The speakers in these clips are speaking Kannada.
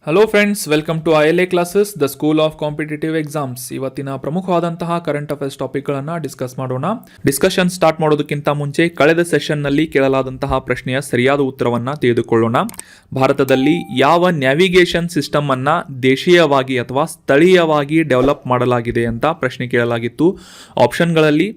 Hello friends, welcome to ILA classes, the school of competitive exams. ಇವತ್ತಿನ ಪ್ರಮುಖವಾದಂತಹ ಕರೆಂಟ್ ಅಫೇರ್ಸ್ ಟಾಪಿಕ್ಗಳನ್ನು ಡಿಸ್ಕಸ್ ಮಾಡೋಣ. ಡಿಸ್ಕಷನ್ ಸ್ಟಾರ್ಟ್ ಮಾಡೋದಕ್ಕಿಂತ ಮುಂಚೆ ಕಳೆದ ಸೆಷನ್ನಲ್ಲಿ ಕೇಳಲಾದಂತಹ ಪ್ರಶ್ನೆಯ ಸರಿಯಾದ ಉತ್ತರವನ್ನು ತಿಳಿದುಕೊಳ್ಳೋಣ. ಭಾರತದಲ್ಲಿ ಯಾವ ನ್ಯಾವಿಗೇಷನ್ ಸಿಸ್ಟಮ್ ಅನ್ನು ದೇಶೀಯವಾಗಿ ಅಥವಾ ಸ್ಥಳೀಯವಾಗಿ ಡೆವಲಪ್ ಮಾಡಲಾಗಿದೆ ಅಂತ ಪ್ರಶ್ನೆ ಕೇಳಲಾಗಿತ್ತು. ಆಪ್ಷನ್ಗಳಲ್ಲಿ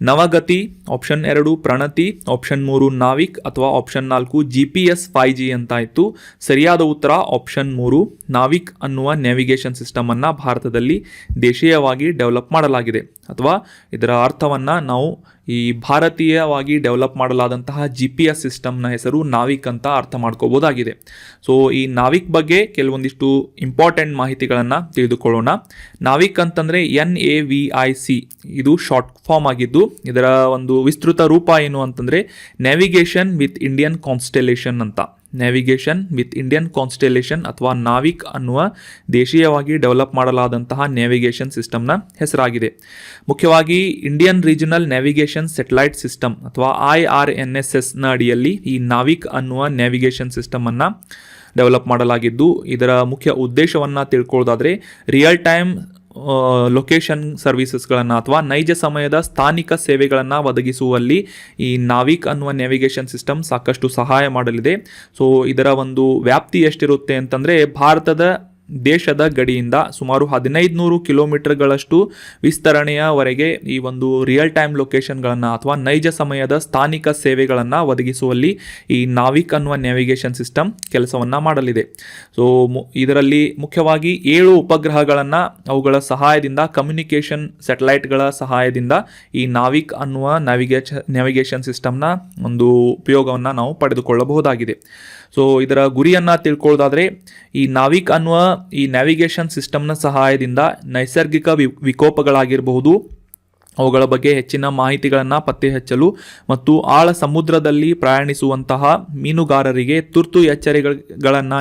ನವಗತಿ, ಆಪ್ಷನ್ 2 ಪ್ರಣತಿ, ಆಪ್ಷನ್ 3 ನಾವಿಕ್ ಅಥವಾ ಆಪ್ಷನ್ 4 GPS 5G ಅಂತ ಇತ್ತು. ಸರಿಯಾದ ಉತ್ತರ ಆಪ್ಷನ್ 3 ನಾವಿಕ್ ಅನ್ನುವ ನ್ಯಾವಿಗೇಷನ್ ಸಿಸ್ಟಮ್ ಅನ್ನ ಭಾರತದಲ್ಲಿ ದೇಶೀಯವಾಗಿ ಡೆವಲಪ್ ಮಾಡಲಾಗಿದೆ. ಅಥವಾ ಇದರ ಅರ್ಥವನ್ನ ನಾವು ಈ ಭಾರತೀಯವಾಗಿ ಡೆವಲಪ್ ಮಾಡಲಾದಂತಹ GPS ಸಿಸ್ಟಮ್ನ ಹೆಸರು ನಾವಿಕ್ ಅಂತ ಅರ್ಥ ಮಾಡ್ಕೋಬಹುದಾಗಿದೆ. ಸೊ ಈ ನಾವಿಕ್ ಬಗ್ಗೆ ಕೆಲವೊಂದಿಷ್ಟು ಇಂಪಾರ್ಟೆಂಟ್ ಮಾಹಿತಿಗಳನ್ನು ತಿಳಿದುಕೊಳ್ಳೋಣ. ನಾವಿಕ್ ಅಂತಂದರೆ NAVIC, ಇದು ಶಾರ್ಟ್ ಫಾರ್ಮ್ ಆಗಿದ್ದು ಇದರ ಒಂದು ವಿಸ್ತೃತ ರೂಪ ಏನು ಅಂತಂದರೆ ನ್ಯಾವಿಗೇಷನ್ ವಿತ್ ಇಂಡಿಯನ್ ಕಾನ್ಸ್ಟೆಲೇಷನ್ ಅಂತ. ನ್ಯಾವಿಗೇಷನ್ ವಿತ್ ಇಂಡಿಯನ್ ಕಾನ್ಸ್ಟೆಲೇಷನ್ ಅಥವಾ ನಾವಿಕ್ ಅನ್ನುವ ದೇಶೀಯವಾಗಿ ಡೆವಲಪ್ ಮಾಡಲಾದಂತಹ ನ್ಯಾವಿಗೇಷನ್ ಸಿಸ್ಟಮ್ನ ಹೆಸರಾಗಿದೆ. ಮುಖ್ಯವಾಗಿ Indian regional navigation satellite system ಅಥವಾ IRNSSನ ಅಡಿಯಲ್ಲಿ ಈ ನಾವಿಕ್ ಅನ್ನುವ ನ್ಯಾವಿಗೇಷನ್ ಸಿಸ್ಟಮನ್ನು ಡೆವಲಪ್ ಮಾಡಲಾಗಿದ್ದು ಇದರ ಮುಖ್ಯ ಉದ್ದೇಶವನ್ನು ತಿಳ್ಕೊಳ್ಳೋದಾದರೆ ರಿಯಲ್ ಟೈಮ್ ಲೊಕೇಶನ್ ಸರ್ವಿಸಸ್ಗಳನ್ನು ಅಥವಾ ನೈಜ ಸಮಯದ ಸ್ಥಾನಿಕ ಸೇವೆಗಳನ್ನು ಒದಗಿಸುವಲ್ಲಿ ಈ ನಾವಿಕ್ ಅನ್ನುವ ನ್ಯಾವಿಗೇಷನ್ ಸಿಸ್ಟಮ್ ಸಾಕಷ್ಟು ಸಹಾಯ ಮಾಡಲಿದೆ. ಸೊ ಇದರ ಒಂದು ವ್ಯಾಪ್ತಿ ಎಷ್ಟಿರುತ್ತೆ ಅಂತಂದರೆ ಭಾರತದ ದೇಶದ ಗಡಿಯಿಂದ ಸುಮಾರು 1500 ಕಿಲೋಮೀಟರ್ಗಳಷ್ಟು ವಿಸ್ತರಣೆಯವರೆಗೆ ಈ ಒಂದು ರಿಯಲ್ ಟೈಮ್ ಲೊಕೇಶನ್ಗಳನ್ನು ಅಥವಾ ನೈಜ ಸಮಯದ ಸ್ಥಾನಿಕ ಸೇವೆಗಳನ್ನು ಒದಗಿಸುವಲ್ಲಿ ಈ ನಾವಿಕ್ ಅನ್ನುವ ನ್ಯಾವಿಗೇಷನ್ ಸಿಸ್ಟಮ್ ಕೆಲಸವನ್ನು ಮಾಡಲಿದೆ. ಸೊ ಇದರಲ್ಲಿ ಮುಖ್ಯವಾಗಿ 7 ಉಪಗ್ರಹಗಳನ್ನು ಅವುಗಳ ಸಹಾಯದಿಂದ ಕಮ್ಯುನಿಕೇಷನ್ ಸ್ಯಾಟಲೈಟ್ಗಳ ಸಹಾಯದಿಂದ ಈ ನಾವಿಕ್ ಅನ್ನುವ ನ್ಯಾವಿಗೇಷನ್ ಸಿಸ್ಟಮ್ನ ಒಂದು ಉಪಯೋಗವನ್ನು ನಾವು ಪಡೆದುಕೊಳ್ಳಬಹುದಾಗಿದೆ. ಸೊ ಇದರ ಗುರಿಯನ್ನು ತಿಳ್ಕೊಳ್ಳೋದಾದರೆ ಈ ನಾವಿಕ್ ಅನ್ನುವ ಈ ನ್ಯಾವಿಗೇಷನ್ ಸಿಸ್ಟಮ್ನ ಸಹಾಯದಿಂದ ನೈಸರ್ಗಿಕ ವಿಕೋಪಗಳಾಗಿರಬಹುದು ಅವುಗಳ ಬಗ್ಗೆ ಹೆಚ್ಚಿನ ಮಾಹಿತಿಗಳನ್ನು ಪತ್ತೆ ಹಚ್ಚಲು ಮತ್ತು ಆಳ ಸಮುದ್ರದಲ್ಲಿ ಪ್ರಯಾಣಿಸುವಂತಹ ಮೀನುಗಾರರಿಗೆ ತುರ್ತು ಎಚ್ಚರಿಕೆಗಳನ್ನು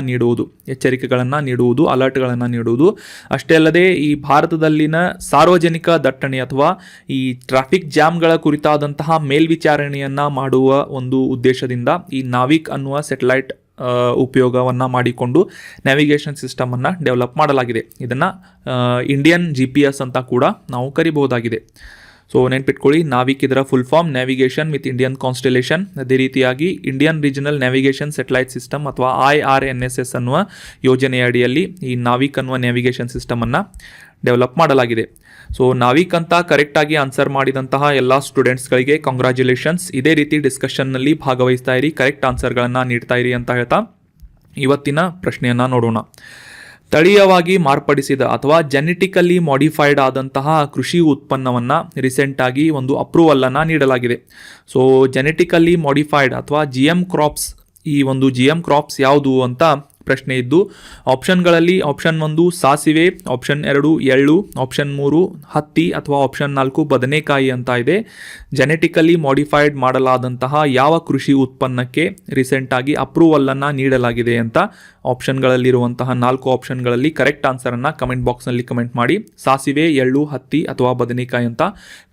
ನೀಡುವುದು, ಅಲರ್ಟ್ಗಳನ್ನು ನೀಡುವುದು. ಅಷ್ಟೇ ಅಲ್ಲದೆ ಈ ಭಾರತದಲ್ಲಿನ ಸಾರ್ವಜನಿಕ ದಟ್ಟಣೆ ಅಥವಾ ಈ ಟ್ರಾಫಿಕ್ ಜಾಮ್ಗಳ ಕುರಿತಾದಂತಹ ಮೇಲ್ವಿಚಾರಣೆಯನ್ನು ಮಾಡುವ ಒಂದು ಉದ್ದೇಶದಿಂದ ಈ ನಾವಿಕ್ ಅನ್ನುವ ಸೆಟಲೈಟ್ ಉಪಯೋಗವನ್ನು ಮಾಡಿಕೊಂಡು ನ್ಯಾವಿಗೇಷನ್ ಸಿಸ್ಟಮನ್ನು ಡೆವಲಪ್ ಮಾಡಲಾಗಿದೆ. ಇದನ್ನು ಇಂಡಿಯನ್ GPS ಅಂತ ಕೂಡ ನಾವು ಕರಿಬಹುದಾಗಿದೆ. ಸೊ ನೆನ್ಪಿಟ್ಕೊಳ್ಳಿ, ನಾವಿಕ್ ಇದರ full form navigation with Indian constellation. ಅದೇ ರೀತಿಯಾಗಿ Indian regional navigation satellite system ಅಥವಾ IRNSS ಅನ್ನುವ ಯೋಜನೆಯ ಅಡಿಯಲ್ಲಿ ಈ ನಾವಿಕ್ ಅನ್ನುವ ನ್ಯಾವಿಗೇಷನ್ ಸಿಸ್ಟಮನ್ನು ಡೆವಲಪ್ ಮಾಡಲಾಗಿದೆ. ಸೊ ನಾವಿಕ್ ಅಂತ ಕರೆಕ್ಟಾಗಿ ಆನ್ಸರ್ ಮಾಡಿದಂತಹ ಎಲ್ಲ ಸ್ಟೂಡೆಂಟ್ಸ್ಗಳಿಗೆ ಕಂಗ್ರ್ಯಾಚುಲೇಷನ್ಸ್. ಇದೇ ರೀತಿ ಡಿಸ್ಕಷನ್ನಲ್ಲಿ ಭಾಗವಹಿಸ್ತಾ ಇರಿ, ಕರೆಕ್ಟ್ ಆನ್ಸರ್ಗಳನ್ನು ನೀಡ್ತಾ ಇರಿ ಅಂತ ಹೇಳ್ತಾ ಇವತ್ತಿನ ಪ್ರಶ್ನೆಯನ್ನು ನೋಡೋಣ. ತಳೀಯವಾಗಿ ಮಾರ್ಪಡಿಸಿದ ಅಥವಾ ಜೆನೆಟಿಕಲಿ ಮಾಡಿಫೈಡ್ ಆದಂತಹ ಕೃಷಿ ಉತ್ಪನ್ನವನ್ನು ರೀಸೆಂಟಾಗಿ ಒಂದು ಅಪ್ರೂವಲನ್ನು ನೀಡಲಾಗಿದೆ. ಸೊ ಜೆನೆಟಿಕಲಿ ಮಾಡಿಫೈಡ್ ಅಥವಾ GM ಕ್ರಾಪ್ಸ್, ಈ ಒಂದು GM ಕ್ರಾಪ್ಸ್ ಯಾವುದು ಅಂತ ಪ್ರಶ್ನೆ ಇದ್ದು ಆಪ್ಷನ್ಗಳಲ್ಲಿ ಆಪ್ಷನ್ 1 ಸಾಸಿವೆ, ಆಪ್ಷನ್ 2 ಎಳ್ಳು, ಆಪ್ಷನ್ 3 ಹತ್ತಿ ಅಥವಾ ಆಪ್ಷನ್ 4 ಬದನೆಕಾಯಿ ಅಂತ ಇದೆ. ಜೆನೆಟಿಕಲಿ ಮಾಡಿಫೈಡ್ ಮಾಡಲಾದಂತಹ ಯಾವ ಕೃಷಿ ಉತ್ಪನ್ನಕ್ಕೆ ರೀಸೆಂಟಾಗಿ ಅಪ್ರೂವಲನ್ನು ನೀಡಲಾಗಿದೆ ಅಂತ ಆಪ್ಷನ್ಗಳಲ್ಲಿರುವಂತಹ 4 ಆಪ್ಷನ್ಗಳಲ್ಲಿ ಕರೆಕ್ಟ್ ಆನ್ಸರನ್ನು ಕಮೆಂಟ್ ಬಾಕ್ಸ್ನಲ್ಲಿ ಕಮೆಂಟ್ ಮಾಡಿ. ಸಾಸಿವೆ, ಎಳ್ಳು, ಹತ್ತಿ ಅಥವಾ ಬದನೆಕಾಯಿ ಅಂತ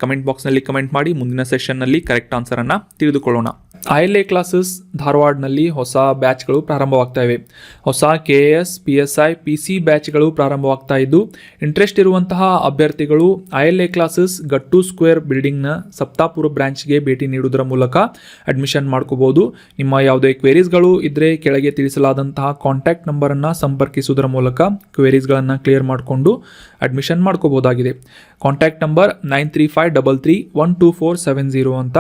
ಕಮೆಂಟ್ ಬಾಕ್ಸ್ನಲ್ಲಿ ಕಮೆಂಟ್ ಮಾಡಿ. ಮುಂದಿನ ಸೆಷನ್ನಲ್ಲಿ ಕರೆಕ್ಟ್ ಆನ್ಸರನ್ನು ತಿಳಿದುಕೊಳ್ಳೋಣ. ILA ಕ್ಲಾಸಸ್ ಧಾರವಾಡನಲ್ಲಿ ಹೊಸ ಬ್ಯಾಚ್ಗಳು ಪ್ರಾರಂಭವಾಗ್ತಾ ಇವೆ. ಹೊಸ KAS, PSI, PC ಬ್ಯಾಚ್ಗಳು ಪ್ರಾರಂಭವಾಗ್ತಾ ಇದ್ದು ಇಂಟ್ರೆಸ್ಟ್ ಇರುವಂತಹ ಅಭ್ಯರ್ಥಿಗಳು ILA ಕ್ಲಾಸಸ್ ಗಟ್ಟು ಸ್ಕ್ವೇರ್ ಬಿಲ್ಡಿಂಗ್ನ ಸಪ್ತಾಪುರ ಬ್ರಾಂಚ್ಗೆ ಭೇಟಿ ನೀಡುವುದರ ಮೂಲಕ ಅಡ್ಮಿಷನ್ ಮಾಡ್ಕೋಬಹುದು. ನಿಮ್ಮ ಯಾವುದೇ ಕ್ವೇರೀಸ್ಗಳು ಇದ್ದರೆ ಕೆಳಗೆ ತಿಳಿಸಲಾದಂತಹ ಕಾಂಟ್ಯಾಕ್ಟ್ ನಂಬರನ್ನು ಸಂಪರ್ಕಿಸುವುದರ ಮೂಲಕ ಕ್ವೇರೀಸ್ಗಳನ್ನು ಕ್ಲಿಯರ್ ಮಾಡಿಕೊಂಡು ಅಡ್ಮಿಷನ್ ಮಾಡ್ಕೋಬಹುದಾಗಿದೆ. ಕಾಂಟ್ಯಾಕ್ಟ್ ನಂಬರ್ 9353312470 ಅಂತ.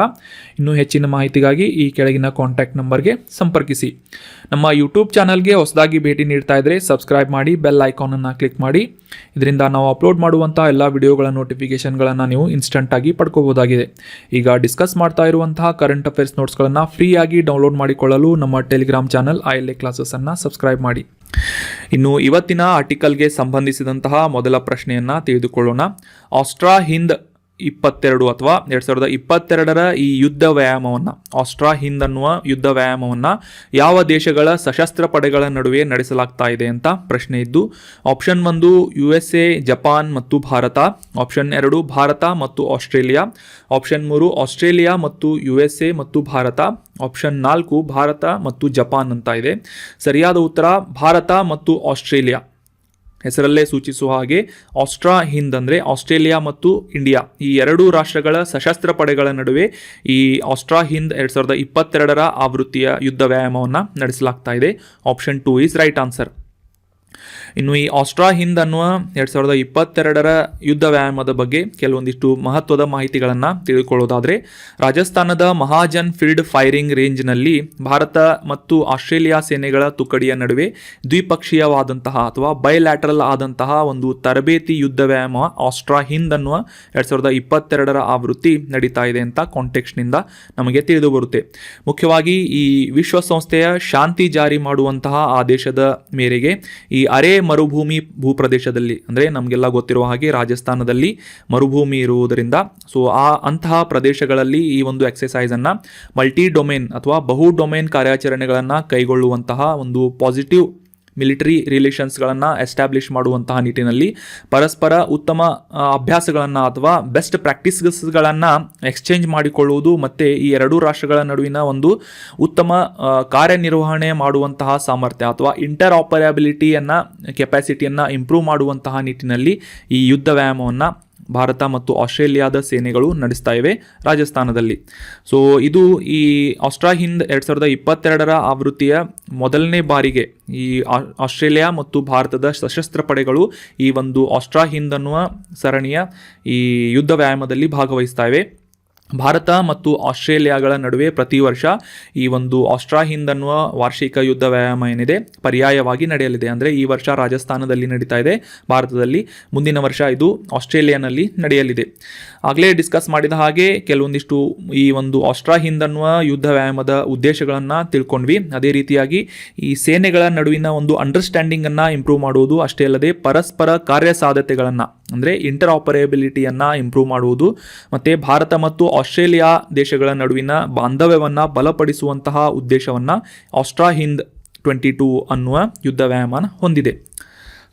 ಇನ್ನೂ ಹೆಚ್ಚಿನ ಮಾಹಿತಿಗಾಗಿ ಈ ಕೆಳಗಿನ ಕಾಂಟ್ಯಾಕ್ಟ್ ನಂಬರ್ಗೆ ಸಂಪರ್ಕಿಸಿ. ನಮ್ಮ ಯೂಟ್ಯೂಬ್ ಚಾನಲ್ಗೆ ಹೊಸದಾಗಿ ಭೇಟಿ ನೀಡ್ತಾ ಇದ್ದರೆ ಸಬ್ಸ್ಕ್ರೈಬ್ ಮಾಡಿ, ಬೆಲ್ ಐಕಾನನ್ನು ಕ್ಲಿಕ್ ಮಾಡಿ. ಇದರಿಂದ ನಾವು ಅಪ್ಲೋಡ್ ಮಾಡುವಂಥ ಎಲ್ಲ ವಿಡಿಯೋಗಳ ನೋಟಿಫಿಕೇಷನ್ಗಳನ್ನು ನೀವು ಇನ್ಸ್ಟಂಟಾಗಿ ಪಡ್ಕೋಬೋದಾಗಿದೆ. ಈಗ ಡಿಸ್ಕಸ್ ಮಾಡ್ತಾ ಇರುವಂತಹ ಕರೆಂಟ್ ಅಫೇರ್ಸ್ ನೋಟ್ಸ್ಗಳನ್ನು ಫ್ರೀಯಾಗಿ ಡೌನ್ಲೋಡ್ ಮಾಡಿಕೊಳ್ಳಲು ನಮ್ಮ ಟೆಲಿಗ್ರಾಮ್ ಚಾನಲ್ ILA ಕ್ಲಾಸಸ್ಸನ್ನು ಸಬ್ಸ್ಕ್ರೈಬ್ ಮಾಡಿ. ಇನ್ನು ಇವತ್ತಿನ ಆರ್ಟಿಕಲ್ಗೆ ಸಂಬಂಧಿಸಿದಂತಹ ಮೊದಲ ಪ್ರಶ್ನೆಯನ್ನು ತಿಳಿದುಕೊಳ್ಳೋಣ. ಆಸ್ಟ್ರಾ ಹಿಂದ್ ಅಥವಾ 2022ರ ಈ ಯುದ್ಧ ವ್ಯಾಯಾಮವನ್ನು, ಆಸ್ಟ್ರಾ ಹಿಂದ್ ಅನ್ನುವ ಯುದ್ಧ ವ್ಯಾಯಾಮವನ್ನು ಯಾವ ದೇಶಗಳ ಸಶಸ್ತ್ರ ಪಡೆಗಳ ನಡುವೆ ನಡೆಸಲಾಗ್ತಾ ಇದೆ ಅಂತ ಪ್ರಶ್ನೆ ಇದ್ದು, ಆಪ್ಷನ್ 1 USA, ಜಪಾನ್ ಮತ್ತು ಭಾರತ, ಆಪ್ಷನ್ 2 ಭಾರತ ಮತ್ತು ಆಸ್ಟ್ರೇಲಿಯಾ, ಆಪ್ಷನ್ 3 ಆಸ್ಟ್ರೇಲಿಯಾ ಮತ್ತು USA ಮತ್ತು ಭಾರತ, ಆಪ್ಷನ್ 4 ಭಾರತ ಮತ್ತು ಜಪಾನ್ ಅಂತ ಇದೆ. ಸರಿಯಾದ ಉತ್ತರ ಭಾರತ ಮತ್ತು ಆಸ್ಟ್ರೇಲಿಯಾ. ಹೆಸರಲ್ಲೇ ಸೂಚಿಸುವ ಹಾಗೆ ಆಸ್ಟ್ರಾ ಹಿಂದ್ ಅಂದರೆ ಆಸ್ಟ್ರೇಲಿಯಾ ಮತ್ತು ಇಂಡಿಯಾ ಈ ಎರಡೂ ರಾಷ್ಟ್ರಗಳ ಸಶಸ್ತ್ರ ಪಡೆಗಳ ನಡುವೆ ಈ ಆಸ್ಟ್ರಾ ಹಿಂದ್ 2022ರ ಆವೃತ್ತಿಯ ಯುದ್ಧ ವ್ಯಾಯಾಮವನ್ನು ನಡೆಸಲಾಗ್ತಾ ಇದೆ. Option 2 is right answer. ಇನ್ನು ಈ ಆಸ್ಟ್ರಾ ಹಿಂದ್ ಅನ್ನುವ 2022ರ ಯುದ್ಧ ವ್ಯಾಯಾಮದ ಬಗ್ಗೆ ಕೆಲವೊಂದಿಷ್ಟು ಮಹತ್ವದ ಮಾಹಿತಿಗಳನ್ನು ತಿಳಿದುಕೊಳ್ಳೋದಾದರೆ, ರಾಜಸ್ಥಾನದ ಮಹಾಜನ್ ಫೀಲ್ಡ್ ಫೈರಿಂಗ್ ರೇಂಜ್ನಲ್ಲಿ ಭಾರತ ಮತ್ತು ಆಸ್ಟ್ರೇಲಿಯಾ ಸೇನೆಗಳ ತುಕಡಿಯ ನಡುವೆ ದ್ವಿಪಕ್ಷೀಯವಾದಂತಹ ಅಥವಾ ಬೈಲ್ಯಾಟರಲ್ ಆದಂತಹ ಒಂದು ತರಬೇತಿ ಯುದ್ಧ ವ್ಯಾಯಾಮ ಆಸ್ಟ್ರಾ ಹಿಂದ್ ಅನ್ನುವ 2022ರ ಆವೃತ್ತಿ ನಡೀತಾ ಇದೆ ಅಂತ ಕಾಂಟೆಕ್ಸ್ಟ್ನಿಂದ ನಮಗೆ ತಿಳಿದು ಬರುತ್ತೆ. ಮುಖ್ಯವಾಗಿ ಈ ವಿಶ್ವಸಂಸ್ಥೆಯ ಶಾಂತಿ ಜಾರಿ ಮಾಡುವಂತಹ ಆದೇಶದ ಮೇರೆಗೆ ಈ ಅರೆ ಮರುಭೂಮಿ ಭೂಪ್ರದೇಶದಲ್ಲಿ, ಅಂದರೆ ನಮಗೆಲ್ಲ ಗೊತ್ತಿರುವ ಹಾಗೆ ರಾಜಸ್ಥಾನದಲ್ಲಿ ಮರುಭೂಮಿ ಇರುವುದರಿಂದ ಅಂತಹ ಪ್ರದೇಶಗಳಲ್ಲಿ ಈ ಒಂದು ಎಕ್ಸಸೈಸನ್ನು ಮಲ್ಟಿ ಡೊಮೇನ್ ಅಥವಾ ಬಹು ಡೊಮೇನ್ ಕಾರ್ಯಾಚರಣೆಗಳನ್ನು ಕೈಗೊಳ್ಳುವಂತಹ ಒಂದು ಪಾಸಿಟಿವ್ ಮಿಲಿಟರಿ ರಿಲೇಷನ್ಸ್ಗಳನ್ನು ಎಸ್ಟಾಬ್ಲಿಷ್ ಮಾಡುವಂತಹ ನಿಟ್ಟಿನಲ್ಲಿ ಪರಸ್ಪರ ಉತ್ತಮ ಅಭ್ಯಾಸಗಳನ್ನು ಅಥವಾ ಬೆಸ್ಟ್ ಪ್ರಾಕ್ಟೀಸ್ಗಳನ್ನು ಎಕ್ಸ್ಚೇಂಜ್ ಮಾಡಿಕೊಳ್ಳುವುದು ಮತ್ತು ಈ ಎರಡೂ ರಾಷ್ಟ್ರಗಳ ನಡುವಿನ ಒಂದು ಉತ್ತಮ ಕಾರ್ಯನಿರ್ವಹಣೆ ಮಾಡುವಂತಹ ಸಾಮರ್ಥ್ಯ ಅಥವಾ ಇಂಟರ್ ಆಪರೇಬಿಲಿಟಿಯನ್ನು ಕೆಪಾಸಿಟಿಯನ್ನು ಇಂಪ್ರೂವ್ ಮಾಡುವಂತಹ ನಿಟ್ಟಿನಲ್ಲಿ ಈ ಯುದ್ಧ ವ್ಯಾಯಾಮವನ್ನು ಭಾರತ ಮತ್ತು ಆಸ್ಟ್ರೇಲಿಯಾದ ಸೇನೆಗಳು ನಡೆಸ್ತಾ ಇವೆ ರಾಜಸ್ಥಾನದಲ್ಲಿ. ಸೊ ಇದು ಈ ಆಸ್ಟ್ರಾ ಹಿಂದ್ 2022ರ ಆವೃತ್ತಿಯ ಮೊದಲನೇ ಬಾರಿಗೆ ಈ ಆಸ್ಟ್ರೇಲಿಯಾ ಮತ್ತು ಭಾರತದ ಸಶಸ್ತ್ರ ಪಡೆಗಳು ಈ ಒಂದು ಆಸ್ಟ್ರಾ ಹಿಂದ್ ಅನ್ನುವ ಸರಣಿಯ ಈ ಯುದ್ಧ ವ್ಯಾಯಾಮದಲ್ಲಿ ಭಾಗವಹಿಸ್ತಾ ಇವೆ. ಭಾರತ ಮತ್ತು ಆಸ್ಟ್ರೇಲಿಯಾಗಳ ನಡುವೆ ಪ್ರತಿ ವರ್ಷ ಈ ಒಂದು ಆಸ್ಟ್ರಾ ಹಿಂದ್ ಅನ್ನುವ ವಾರ್ಷಿಕ ಯುದ್ಧ ವ್ಯಾಯಾಮ ಏನಿದೆ ಪರ್ಯಾಯವಾಗಿ ನಡೆಯಲಿದೆ. ಅಂದರೆ ಈ ವರ್ಷ ರಾಜಸ್ಥಾನದಲ್ಲಿ ನಡೀತಾ ಇದೆ ಭಾರತದಲ್ಲಿ, ಮುಂದಿನ ವರ್ಷ ಇದು ಆಸ್ಟ್ರೇಲಿಯಾನಲ್ಲಿ ನಡೆಯಲಿದೆ. ಆಗಲೇ ಡಿಸ್ಕಸ್ ಮಾಡಿದ ಹಾಗೆ ಕೆಲವೊಂದಿಷ್ಟು ಈ ಒಂದು ಆಸ್ಟ್ರಾ ಹಿಂದ್ ಅನ್ನುವ ಯುದ್ಧ ವ್ಯಾಯಾಮದ ಉದ್ದೇಶಗಳನ್ನು ತಿಳ್ಕೊಂಡ್ವಿ. ಅದೇ ರೀತಿಯಾಗಿ ಈ ಸೇನೆಗಳ ನಡುವಿನ ಒಂದು ಅಂಡರ್ಸ್ಟ್ಯಾಂಡಿಂಗನ್ನು ಇಂಪ್ರೂವ್ ಮಾಡುವುದು ಅಷ್ಟೇ ಅಲ್ಲದೆ ಪರಸ್ಪರ ಕಾರ್ಯಸಾಧ್ಯತೆಗಳನ್ನು ಅಂದರೆ ಇಂಟರ್ ಆಪರೇಬಿಲಿಟಿಯನ್ನು ಇಂಪ್ರೂವ್ ಮಾಡುವುದು ಮತ್ತು ಭಾರತ ಮತ್ತು ಆಸ್ಟ್ರೇಲಿಯಾ ದೇಶಗಳ ನಡುವಿನ ಬಾಂಧವ್ಯವನ್ನು ಬಲಪಡಿಸುವಂತಹ ಉದ್ದೇಶವನ್ನು ಆಸ್ಟ್ರಾ ಹಿಂದ್ 22 ಅನ್ನುವ ಯುದ್ಧ ವ್ಯಾಯಾಮ ಹೊಂದಿದೆ.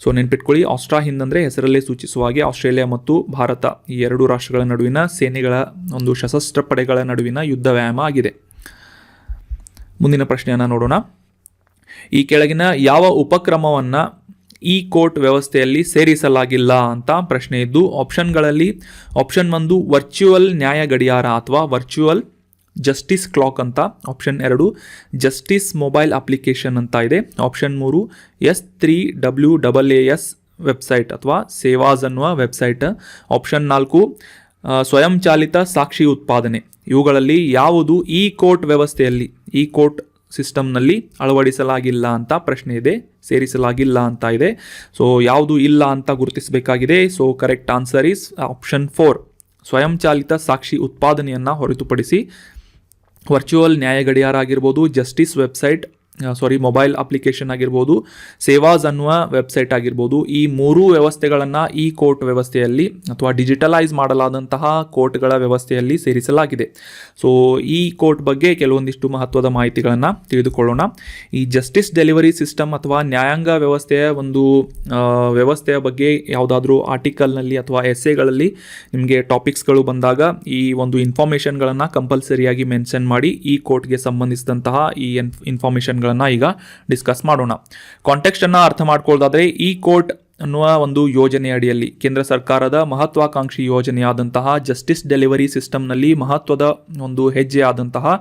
ಸೊ ನೆನ್ಪಿಟ್ಕೊಳ್ಳಿ, ಆಸ್ಟ್ರಾ ಹಿಂದ್ ಅಂದರೆ ಹೆಸರಲ್ಲೇ ಸೂಚಿಸುವ ಹಾಗೆ ಆಸ್ಟ್ರೇಲಿಯಾ ಮತ್ತು ಭಾರತ ಈ ಎರಡೂ ರಾಷ್ಟ್ರಗಳ ನಡುವಿನ ಸೇನೆಗಳ ಒಂದು ಸಶಸ್ತ್ರ ಪಡೆಗಳ ನಡುವಿನ ಯುದ್ಧ ವ್ಯಾಯಾಮ ಆಗಿದೆ. ಮುಂದಿನ ಪ್ರಶ್ನೆಯನ್ನು ನೋಡೋಣ. ಈ ಕೆಳಗಿನ ಯಾವ ಉಪಕ್ರಮವನ್ನು ಈ ಕೋರ್ಟ್ ವ್ಯವಸ್ಥೆಯಲ್ಲಿ ಸೇರಿಸಲಾಗಿಲ್ಲ ಅಂತ ಪ್ರಶ್ನೆ ಇದ್ದು, ಆಪ್ಷನ್ಗಳಲ್ಲಿ ಆಪ್ಷನ್ 1 ವರ್ಚುವಲ್ ನ್ಯಾಯ ಗಡಿಯಾರ ಅಥವಾ ವರ್ಚುವಲ್ ಜಸ್ಟಿಸ್ ಕ್ಲಾಕ್ ಅಂತ, ಆಪ್ಷನ್ 2 ಜಸ್ಟಿಸ್ ಮೊಬೈಲ್ ಅಪ್ಲಿಕೇಶನ್ ಅಂತ ಇದೆ, ಆಪ್ಷನ್ 3 S3WAAS ವೆಬ್ಸೈಟ್ ಅಥವಾ ಸೇವಾಸ್ ಅನ್ನುವ ವೆಬ್ಸೈಟ್, ಆಪ್ಷನ್ 4 ಸ್ವಯಂಚಾಲಿತ ಸಾಕ್ಷಿ ಉತ್ಪಾದನೆ. ಇವುಗಳಲ್ಲಿ ಯಾವುದು ಈ ಕೋರ್ಟ್ ವ್ಯವಸ್ಥೆಯಲ್ಲಿ, ಈ ಕೋರ್ಟ್ ಸಿಸ್ಟಮ್ನಲ್ಲಿ ಅಳವಡಿಸಲಾಗಿಲ್ಲ ಅಂತ ಪ್ರಶ್ನೆ ಇದೆ, ಸೇರಿಸಲಾಗಿಲ್ಲ ಅಂತ ಇದೆ. ಸೊ ಯಾವುದು ಇಲ್ಲ ಅಂತ ಗುರುತಿಸಬೇಕಾಗಿದೆ. So correct answer is option 4 ಸ್ವಯಂಚಾಲಿತ ಸಾಕ್ಷಿ ಉತ್ಪಾದನೆಯನ್ನು ಹೊರತುಪಡಿಸಿ ವರ್ಚುವಲ್ ನ್ಯಾಯ ಗಡಿಯಾರ ಆಗಿರ್ಬೋದು, ಜಸ್ಟಿಸ್ ವೆಬ್ಸೈಟ್ ಮೊಬೈಲ್ ಅಪ್ಲಿಕೇಶನ್ ಆಗಿರ್ಬೋದು, ಸೇವಾಸ್ ಅನ್ನುವ ವೆಬ್ಸೈಟ್ ಆಗಿರ್ಬೋದು, ಈ ಮೂರೂ ವ್ಯವಸ್ಥೆಗಳನ್ನು ಈ ಕೋರ್ಟ್ ವ್ಯವಸ್ಥೆಯಲ್ಲಿ ಅಥವಾ ಡಿಜಿಟಲೈಸ್ ಮಾಡಲಾದಂತಹ ಕೋರ್ಟ್ಗಳ ವ್ಯವಸ್ಥೆಯಲ್ಲಿ ಸೇರಿಸಲಾಗಿದೆ. ಸೊ ಈ ಕೋರ್ಟ್ ಬಗ್ಗೆ ಕೆಲವೊಂದಿಷ್ಟು ಮಹತ್ವದ ಮಾಹಿತಿಗಳನ್ನು ತಿಳಿದುಕೊಳ್ಳೋಣ. ಈ ಜಸ್ಟಿಸ್ ಡೆಲಿವರಿ ಸಿಸ್ಟಮ್ ಅಥವಾ ನ್ಯಾಯಾಂಗ ವ್ಯವಸ್ಥೆಯ ಒಂದು ವ್ಯವಸ್ಥೆಯ ಬಗ್ಗೆ ಯಾವುದಾದ್ರೂ ಆರ್ಟಿಕಲ್ನಲ್ಲಿ ಅಥವಾ ಎಸ್ಸೆಗಳಲ್ಲಿ ನಿಮಗೆ ಟಾಪಿಕ್ಸ್ಗಳು ಬಂದಾಗ ಈ ಒಂದು ಇನ್ಫಾರ್ಮೇಷನ್ಗಳನ್ನು ಕಂಪಲ್ಸರಿಯಾಗಿ ಮೆನ್ಷನ್ ಮಾಡಿ ಈ ಕೋರ್ಟ್ಗೆ ಸಂಬಂಧಿಸಿದಂತಹ ಈ ಇನ್ಫಾರ್ಮೇಷನ್ ಈಗ ಡಿಸ್ಕಸ್ ಮಾಡೋಣ. ಕಾಂಟೆಕ್ಸ್ಟ್ ಅನ್ನು ಅರ್ಥ ಮಾಡ್ಕೊಳ್ಳೋದಾದ್ರೆ, ಈ ಕೋರ್ಟ್ ಅನ್ನುವ ಒಂದು ಯೋಜನೆ ಅಡಿಯಲ್ಲಿ ಕೇಂದ್ರ ಸರ್ಕಾರದ ಮಹತ್ವಾಕಾಂಕ್ಷಿ ಯೋಜನೆಯಾದಂತಹ ಜಸ್ಟಿಸ್ ಡೆಲಿವರಿ ಸಿಸ್ಟಮ್ನಲ್ಲಿ ಮಹತ್ವದ ಒಂದು ಹೆಜ್ಜೆಯಾದಂತಹ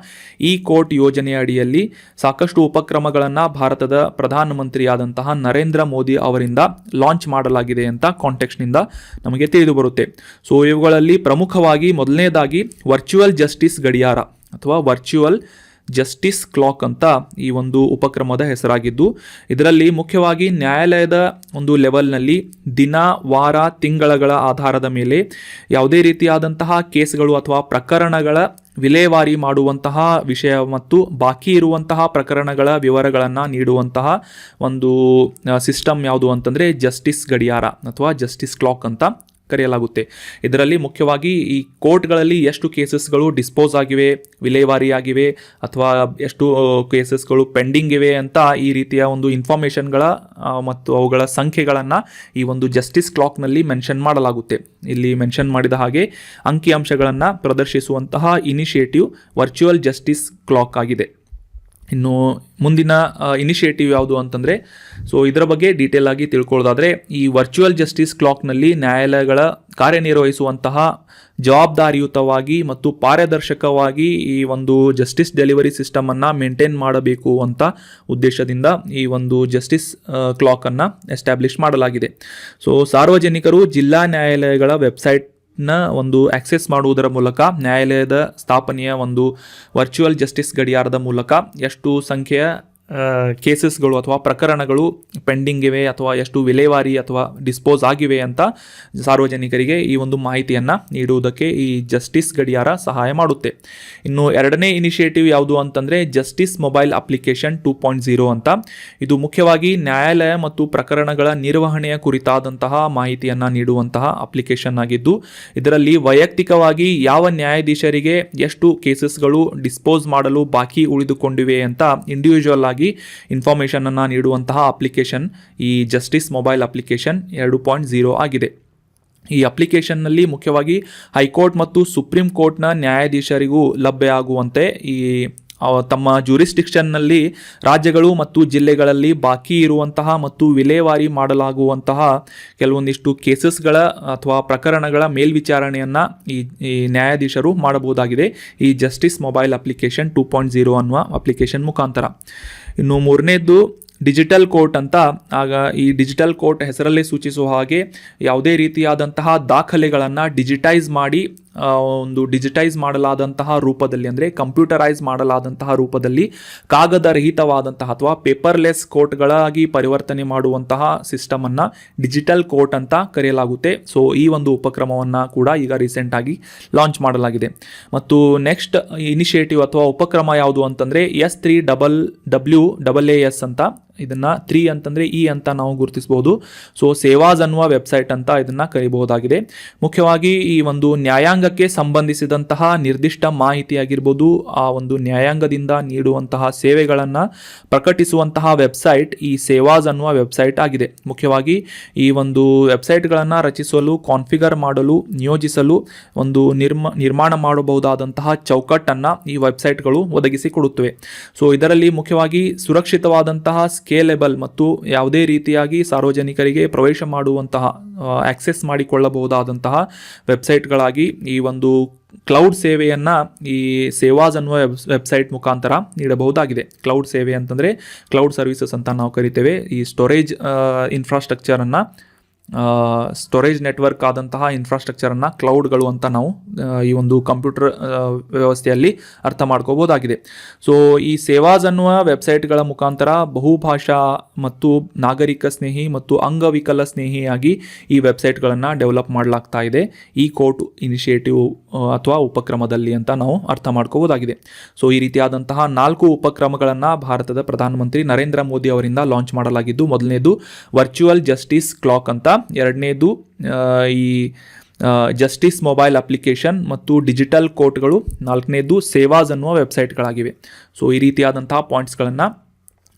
ಈ ಕೋರ್ಟ್ ಯೋಜನೆಯ ಅಡಿಯಲ್ಲಿ ಸಾಕಷ್ಟು ಉಪಕ್ರಮಗಳನ್ನು ಭಾರತದ ಪ್ರಧಾನಮಂತ್ರಿಯಾದಂತಹ ನರೇಂದ್ರ ಮೋದಿ ಅವರಿಂದ ಲಾಂಚ್ ಮಾಡಲಾಗಿದೆ ಅಂತ ಕಾಂಟೆಕ್ಸ್ಟ್ನಿಂದ ನಮಗೆ ತಿಳಿದು ಬರುತ್ತೆ. ಸೊ ಇವುಗಳಲ್ಲಿ ಪ್ರಮುಖವಾಗಿ ಮೊದಲನೇದಾಗಿ ವರ್ಚುವಲ್ ಜಸ್ಟಿಸ್ ಗಡಿಯಾರ ಅಥವಾ ವರ್ಚುವಲ್ ಜಸ್ಟಿಸ್ ಕ್ಲಾಕ್ ಅಂತ ಈ ಒಂದು ಉಪಕ್ರಮದ ಹೆಸರಾಗಿದ್ದು, ಇದರಲ್ಲಿ ಮುಖ್ಯವಾಗಿ ನ್ಯಾಯಾಲಯದ ಒಂದು ಲೆವೆಲ್ನಲ್ಲಿ ದಿನ, ವಾರ, ತಿಂಗಳ ಆಧಾರದ ಮೇಲೆ ಯಾವುದೇ ರೀತಿಯಾದಂತಹ ಕೇಸ್ಗಳು ಅಥವಾ ಪ್ರಕರಣಗಳ ವಿಲೇವಾರಿ ಮಾಡುವಂತಹ ವಿಷಯ ಮತ್ತು ಬಾಕಿ ಇರುವಂತಹ ಪ್ರಕರಣಗಳ ವಿವರಗಳನ್ನು ನೀಡುವಂತಹ ಒಂದು ಸಿಸ್ಟಮ್ ಯಾವುದು ಅಂತಂದರೆ ಜಸ್ಟಿಸ್ ಗಡಿಯಾರ ಅಥವಾ ಜಸ್ಟಿಸ್ ಕ್ಲಾಕ್ ಅಂತ ಕರೆಯಲಾಗುತ್ತೆ. ಇದರಲ್ಲಿ ಮುಖ್ಯವಾಗಿ ಈ ಕೋರ್ಟ್ಗಳಲ್ಲಿ ಎಷ್ಟು ಕೇಸಸ್ಗಳು ಡಿಸ್ಪೋಸ್ ಆಗಿವೆ, ವಿಲೇವಾರಿಯಾಗಿವೆ, ಅಥವಾ ಎಷ್ಟು ಕೇಸಸ್ಗಳು ಪೆಂಡಿಂಗ್ ಇವೆ ಅಂತ ಈ ರೀತಿಯ ಒಂದು ಇನ್ಫಾರ್ಮೇಷನ್ಗಳ ಮತ್ತು ಅವುಗಳ ಸಂಖ್ಯೆಗಳನ್ನು ಈ ಒಂದು ಜಸ್ಟಿಸ್ ಕ್ಲಾಕ್ನಲ್ಲಿ ಮೆನ್ಷನ್ ಮಾಡಲಾಗುತ್ತೆ. ಇಲ್ಲಿ ಮೆನ್ಷನ್ ಮಾಡಿದ ಹಾಗೆ ಅಂಕಿಅಂಶಗಳನ್ನು ಪ್ರದರ್ಶಿಸುವಂತಹ ಇನಿಷಿಯೇಟಿವ್ ವರ್ಚುವಲ್ ಜಸ್ಟಿಸ್ ಕ್ಲಾಕ್ ಆಗಿದೆ. ಇನ್ನು ಮುಂದಿನ ಇನಿಷಿಯೇಟಿವ್ ಯಾವುದು ಅಂತಂದರೆ, ಸೊ ಇದರ ಬಗ್ಗೆ ಡೀಟೇಲ್ ಆಗಿ ತಿಳ್ಕೊಳ್ಳೋದಾದರೆ, ಈ ವರ್ಚುವಲ್ ಜಸ್ಟಿಸ್ ಕ್ಲಾಕ್ನಲ್ಲಿ ನ್ಯಾಯಾಲಯಗಳ ಕಾರ್ಯನಿರ್ವಹಿಸುವಂತಹ ಜವಾಬ್ದಾರಿಯುತವಾಗಿ ಮತ್ತು ಪಾರದರ್ಶಕವಾಗಿ ಈ ಒಂದು ಜಸ್ಟಿಸ್ ಡೆಲಿವರಿ ಸಿಸ್ಟಮನ್ನು ಮೇಂಟೈನ್ ಮಾಡಬೇಕು ಅಂತ ಉದ್ದೇಶದಿಂದ ಈ ಒಂದು ಜಸ್ಟಿಸ್ ಕ್ಲಾಕನ್ನು ಎಸ್ಟಾಬ್ಲಿಷ್ ಮಾಡಲಾಗಿದೆ. ಸೊ ಸಾರ್ವಜನಿಕರು ಜಿಲ್ಲಾ ನ್ಯಾಯಾಲಯಗಳ ವೆಬ್ಸೈಟ್ ಒಂದು ಆಕ್ಸೆಸ್ ಮಾಡುವುದರ ಮೂಲಕ ನ್ಯಾಯಾಲಯದ ಸ್ಥಾಪನೆಯ ಒಂದು ವರ್ಚುವಲ್ ಜಸ್ಟಿಸ್ ಗಡಿಯಾರದ ಮೂಲಕ ಎಷ್ಟು ಸಂಖ್ಯೆಯ ಕೇಸಸ್ಗಳು ಅಥವಾ ಪ್ರಕರಣಗಳು ಪೆಂಡಿಂಗ್ ಇವೆ ಅಥವಾ ಎಷ್ಟು ವಿಲೇವಾರಿ ಅಥವಾ ಡಿಸ್ಪೋಸ್ ಆಗಿವೆ ಅಂತ ಸಾರ್ವಜನಿಕರಿಗೆ ಈ ಒಂದು ಮಾಹಿತಿಯನ್ನು ನೀಡುವುದಕ್ಕೆ ಈ ಜಸ್ಟಿಸ್ ಗಡಿಯಾರ ಸಹಾಯ ಮಾಡುತ್ತೆ. ಇನ್ನು ಎರಡನೇ ಇನಿಷಿಯೇಟಿವ್ ಯಾವುದು ಅಂತಂದರೆ ಜಸ್ಟಿಸ್ ಮೊಬೈಲ್ ಅಪ್ಲಿಕೇಶನ್ 2.0 ಅಂತ. ಇದು ಮುಖ್ಯವಾಗಿ ನ್ಯಾಯಾಲಯ ಮತ್ತು ಪ್ರಕರಣಗಳ ನಿರ್ವಹಣೆಯ ಕುರಿತಾದಂತಹ ಮಾಹಿತಿಯನ್ನು ನೀಡುವಂತಹ ಅಪ್ಲಿಕೇಶನ್ ಆಗಿದ್ದು, ಇದರಲ್ಲಿ ವೈಯಕ್ತಿಕವಾಗಿ ಯಾವ ನ್ಯಾಯಾಧೀಶರಿಗೆ ಎಷ್ಟು ಕೇಸಸ್ಗಳು ಡಿಸ್ಪೋಸ್ ಮಾಡಲು ಬಾಕಿ ಉಳಿದುಕೊಂಡಿವೆ ಅಂತ ಇಂಡಿವಿಜುವಲ್ ಆಗಿ ಇನ್ಫಾರ್ಮೇಷನ್ ಅನ್ನು ನೀಡುವಂತಹ ಅಪ್ಲಿಕೇಶನ್ ಈ ಜಸ್ಟಿಸ್ ಮೊಬೈಲ್ ಅಪ್ಲಿಕೇಶನ್ 2.0 ಆಗಿದೆ. ಈ ಅಪ್ಲಿಕೇಶನ್ನಲ್ಲಿ ಮುಖ್ಯವಾಗಿ ಹೈಕೋರ್ಟ್ ಮತ್ತು ಸುಪ್ರೀಂ ಕೋರ್ಟ್ನ ನ್ಯಾಯಾಧೀಶರಿಗೂ ಲಭ್ಯ ಆಗುವಂತೆ ಈ ತಮ್ಮ ಜ್ಯೂರಿಸ್ಡಿಕ್ಷನ್ನಲ್ಲಿ ರಾಜ್ಯಗಳು ಮತ್ತು ಜಿಲ್ಲೆಗಳಲ್ಲಿ ಬಾಕಿ ಇರುವಂತಹ ಮತ್ತು ವಿಲೇವಾರಿ ಮಾಡಲಾಗುವಂತಹ ಕೆಲವೊಂದಿಷ್ಟು ಕೇಸಸ್ಗಳ ಅಥವಾ ಪ್ರಕರಣಗಳ ಮೇಲ್ವಿಚಾರಣೆಯನ್ನು ಈ ನ್ಯಾಯಾಧೀಶರು ಮಾಡಬಹುದಾಗಿದೆ ಈ ಜಸ್ಟಿಸ್ ಮೊಬೈಲ್ ಅಪ್ಲಿಕೇಶನ್ 2.0 ಅನ್ನುವ ಅಪ್ಲಿಕೇಶನ್ ಮುಖಾಂತರ. ಇನ್ನು ಮೂರನೇದ್ದು ಡಿಜಿಟಲ್ ಕೋರ್ಟ್ ಅಂತ. ಆಗ ಈ ಡಿಜಿಟಲ್ ಕೋರ್ಟ್ ಹೆಸರಲ್ಲೇ ಸೂಚಿಸುವ ಹಾಗೆ ಯಾವುದೇ ರೀತಿಯಾದಂತಹ ದಾಖಲೆಗಳನ್ನು ಡಿಜಿಟೈಸ್ ಮಾಡಿ ಒಂದು ಡಿಜಿಟೈಸ್ ಮಾಡಲಾದಂತಹ ರೂಪದಲ್ಲಿ, ಅಂದರೆ ಕಂಪ್ಯೂಟರೈಸ್ ಮಾಡಲಾದಂತಹ ರೂಪದಲ್ಲಿ ಕಾಗದ ರಹಿತವಾದಂತಹ ಅಥವಾ ಪೇಪರ್ಲೆಸ್ ಕೋರ್ಟ್ಗಳಾಗಿ ಪರಿವರ್ತನೆ ಮಾಡುವಂತಹ ಸಿಸ್ಟಮನ್ನು ಡಿಜಿಟಲ್ ಕೋರ್ಟ್ ಅಂತ ಕರೆಯಲಾಗುತ್ತೆ. ಸೊ ಈ ಒಂದು ಉಪಕ್ರಮವನ್ನು ಕೂಡ ಈಗ ರೀಸೆಂಟಾಗಿ ಲಾಂಚ್ ಮಾಡಲಾಗಿದೆ. ಮತ್ತು ನೆಕ್ಸ್ಟ್ ಇನಿಷಿಯೇಟಿವ್ ಅಥವಾ ಉಪಕ್ರಮ ಯಾವುದು ಅಂತಂದರೆ S3WWAS ಅಂತ. ಇದನ್ನು 3 ಅಂತಂದರೆ ಇ ಅಂತ ನಾವು ಗುರುತಿಸಬಹುದು. ಸೊ ಸೇವಾಸ್ ಅನ್ನುವ ವೆಬ್ಸೈಟ್ ಅಂತ ಇದನ್ನು ಕರೀಬಹುದಾಗಿದೆ. ಮುಖ್ಯವಾಗಿ ಈ ಒಂದು ನ್ಯಾಯಾಂಗಕ್ಕೆ ಸಂಬಂಧಿಸಿದಂತಹ ನಿರ್ದಿಷ್ಟ ಮಾಹಿತಿಯಾಗಿರ್ಬೋದು, ಆ ಒಂದು ನ್ಯಾಯಾಂಗದಿಂದ ನೀಡುವಂತಹ ಸೇವೆಗಳನ್ನು ಪ್ರಕಟಿಸುವಂತಹ ವೆಬ್ಸೈಟ್ ಈ ಸೇವಾಸ್ ಅನ್ನುವ ವೆಬ್ಸೈಟ್ ಆಗಿದೆ. ಮುಖ್ಯವಾಗಿ ಈ ಒಂದು ವೆಬ್ಸೈಟ್ಗಳನ್ನು ರಚಿಸಲು, ಕಾನ್ಫಿಗರ್ ಮಾಡಲು, ನಿಯೋಜಿಸಲು ಒಂದು ನಿರ್ಮಾಣ ಮಾಡಬಹುದಾದಂತಹ ಚೌಕಟ್ಟನ್ನು ಈ ವೆಬ್ಸೈಟ್ಗಳು ಒದಗಿಸಿಕೊಡುತ್ತವೆ. ಸೊ ಇದರಲ್ಲಿ ಮುಖ್ಯವಾಗಿ ಸುರಕ್ಷಿತವಾದಂತಹ ಸ್ಕೇಲೆಬಲ್ ಮತ್ತು ಯಾವುದೇ ರೀತಿಯಾಗಿ ಸಾರ್ವಜನಿಕರಿಗೆ ಪ್ರವೇಶ ಮಾಡುವಂತಹ ಆಕ್ಸೆಸ್ ಮಾಡಿಕೊಳ್ಳಬಹುದಾದಂತಹ ವೆಬ್ಸೈಟ್ಗಳಾಗಿ ಈ ಒಂದು ಕ್ಲೌಡ್ ಸೇವೆಯನ್ನು ಈ ಸೇವಾಸ್ ಅನ್ನುವ ವೆಬ್ಸೈಟ್ ಮುಖಾಂತರ ನೀಡಬಹುದಾಗಿದೆ. ಕ್ಲೌಡ್ ಸೇವೆ ಅಂತಂದರೆ ಕ್ಲೌಡ್ ಸರ್ವಿಸಸ್ ಅಂತ ನಾವು ಕರಿತೇವೆ. ಈ ಸ್ಟೋರೇಜ್ ಇನ್ಫ್ರಾಸ್ಟ್ರಕ್ಚರನ್ನು, ಸ್ಟೋರೇಜ್ ನೆಟ್ವರ್ಕ್ ಆದಂತಹ ಇನ್ಫ್ರಾಸ್ಟ್ರಕ್ಚರನ್ನು ಕ್ಲೌಡ್ಗಳು ಅಂತ ನಾವು ಈ ಒಂದು ಕಂಪ್ಯೂಟರ್ ವ್ಯವಸ್ಥೆಯಲ್ಲಿ ಅರ್ಥ ಮಾಡ್ಕೋಬೋದಾಗಿದೆ. ಸೊ ಈ ಸೇವಾಸ್ ಅನ್ನುವ ವೆಬ್ಸೈಟ್ಗಳ ಮುಖಾಂತರ ಬಹುಭಾಷಾ ಮತ್ತು ನಾಗರಿಕ ಸ್ನೇಹಿ ಮತ್ತು ಅಂಗವಿಕಲ ಸ್ನೇಹಿಯಾಗಿ ಈ ವೆಬ್ಸೈಟ್ಗಳನ್ನು ಡೆವಲಪ್ ಮಾಡಲಾಗ್ತಾ ಇದೆ ಈ ಕೋರ್ಟ್ ಇನಿಷಿಯೇಟಿವ್ ಅಥವಾ ಉಪಕ್ರಮದಲ್ಲಿ ಅಂತ ನಾವು ಅರ್ಥ ಮಾಡ್ಕೋಬೋದಾಗಿದೆ. ಸೊ ಈ ರೀತಿಯಾದಂತಹ 4 ಉಪಕ್ರಮಗಳನ್ನು ಭಾರತದ ಪ್ರಧಾನಮಂತ್ರಿ ನರೇಂದ್ರ ಮೋದಿ ಅವರಿಂದ ಲಾಂಚ್ ಮಾಡಲಾಗಿದ್ದು, ಮೊದಲನೇದು ವರ್ಚುವಲ್ ಜಸ್ಟಿಸ್ ಕ್ಲಾಕ್ ಅಂತ, ಎರಡನೇದು ಈ ಜಸ್ಟಿಸ್ ಮೊಬೈಲ್ ಅಪ್ಲಿಕೇಶನ್ ಮತ್ತು ಡಿಜಿಟಲ್ ಕೋರ್ಟ್ಗಳು, ನಾಲ್ಕನೇದು ಸೇವಾಸ್ ಅನ್ನುವ ವೆಬ್ಸೈಟ್ಗಳಾಗಿವೆ. ಸೊ ಈ ರೀತಿಯಾದಂತಹ ಪಾಯಿಂಟ್ಸ್ಗಳನ್ನು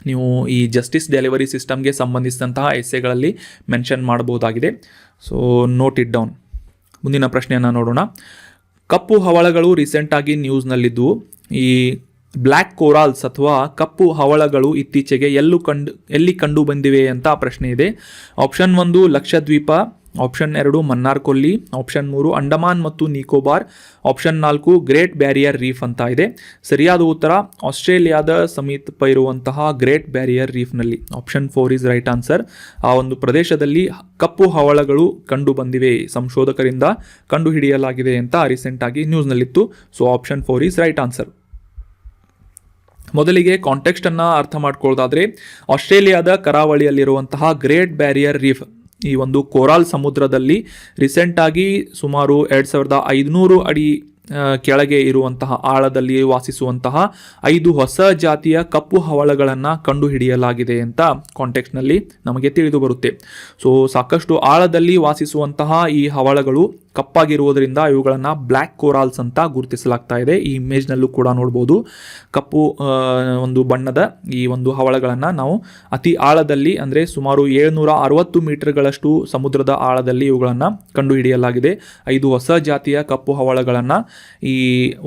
ನೀವು ಈ ಜಸ್ಟಿಸ್ ಡೆಲಿವರಿ ಸಿಸ್ಟಮ್ಗೆ ಸಂಬಂಧಿಸಿದಂತಹ ಎಸ್ಸೆಗಳಲ್ಲಿ ಮೆನ್ಷನ್ ಮಾಡಬಹುದಾಗಿದೆ. So note it down. ಮುಂದಿನ ಪ್ರಶ್ನೆಯನ್ನು ನೋಡೋಣ. ಕಪ್ಪು ಹವಳಗಳು ರೀಸೆಂಟಾಗಿ ನ್ಯೂಸ್ನಲ್ಲಿದ್ದು, ಈ ಬ್ಲ್ಯಾಕ್ ಕೋರಾಲ್ಸ್ ಅಥವಾ ಕಪ್ಪು ಹವಳಗಳು ಇತ್ತೀಚೆಗೆ ಎಲ್ಲಿ ಕಂಡು ಬಂದಿವೆ ಅಂತ ಪ್ರಶ್ನೆ ಇದೆ. ಆಪ್ಷನ್ 1 ಲಕ್ಷದ್ವೀಪ, ಆಪ್ಷನ್ 2 ಮನ್ನಾರ್ ಕೊಲ್ಲಿ, ಆಪ್ಷನ್ 3 ಅಂಡಮಾನ್ ಮತ್ತು Nicobar, option 4 great barrier reef ಅಂತ ಇದೆ. ಸರಿಯಾದ ಉತ್ತರ ಆಸ್ಟ್ರೇಲಿಯಾದ ಸಮೀಪ ಇರುವಂತಹ ಗ್ರೇಟ್ ಬ್ಯಾರಿಯರ್ ರೀಫ್ನಲ್ಲಿ. Option 4 is right answer. ಆ ಒಂದು ಪ್ರದೇಶದಲ್ಲಿ ಕಪ್ಪು ಹವಳಗಳು ಕಂಡು ಬಂದಿವೆ, ಸಂಶೋಧಕರಿಂದ ಕಂಡುಹಿಡಿಯಲಾಗಿದೆ ಅಂತ ರೀಸೆಂಟಾಗಿ ನ್ಯೂಸ್ನಲ್ಲಿತ್ತು. So option 4 is right answer. ಮೊದಲಿಗೆ ಕಾಂಟೆಕ್ಸ್ಟನ್ನು ಅರ್ಥ ಮಾಡ್ಕೊಳ್ಳೋದಾದರೆ, ಆಸ್ಟ್ರೇಲಿಯಾದ ಕರಾವಳಿಯಲ್ಲಿರುವಂತಹ ಗ್ರೇಟ್ ಬ್ಯಾರಿಯರ್ ರೀಫ್ ಈ ಒಂದು ಕೋರಾಲ್ ಸಮುದ್ರದಲ್ಲಿ ರೀಸೆಂಟಾಗಿ ಸುಮಾರು 2500 ಅಡಿ ಕೆಳಗೆ ಇರುವಂತಹ ಆಳದಲ್ಲಿ ವಾಸಿಸುವಂತಹ 5 ಹೊಸ ಜಾತಿಯ ಕಪ್ಪು ಹವಳಗಳನ್ನು ಕಂಡುಹಿಡಿಯಲಾಗಿದೆ ಅಂತ ಕಾಂಟೆಕ್ಸ್ಟ್ನಲ್ಲಿ ನಮಗೆ ತಿಳಿದು ಬರುತ್ತೆ. ಸೊ ಸಾಕಷ್ಟು ಆಳದಲ್ಲಿ ವಾಸಿಸುವಂತಹ ಈ ಹವಳಗಳು ಕಪ್ಪಾಗಿರುವುದರಿಂದ ಇವುಗಳನ್ನು ಬ್ಲ್ಯಾಕ್ ಕೋರಾಲ್ಸ್ ಅಂತ ಗುರುತಿಸಲಾಗ್ತಾ ಇದೆ. ಈ ಇಮೇಜ್ನಲ್ಲೂ ಕೂಡ ನೋಡ್ಬೋದು ಕಪ್ಪು ಒಂದು ಬಣ್ಣದ ಈ ಒಂದು ಹವಳಗಳನ್ನು ನಾವು ಅತಿ ಆಳದಲ್ಲಿ ಅಂದರೆ ಸುಮಾರು 760 ಮೀಟರ್ಗಳಷ್ಟು ಸಮುದ್ರದ ಆಳದಲ್ಲಿ ಇವುಗಳನ್ನು ಕಂಡುಹಿಡಿಯಲಾಗಿದೆ. 5 ಹೊಸ ಜಾತಿಯ ಕಪ್ಪು ಹವಳಗಳನ್ನು ಈ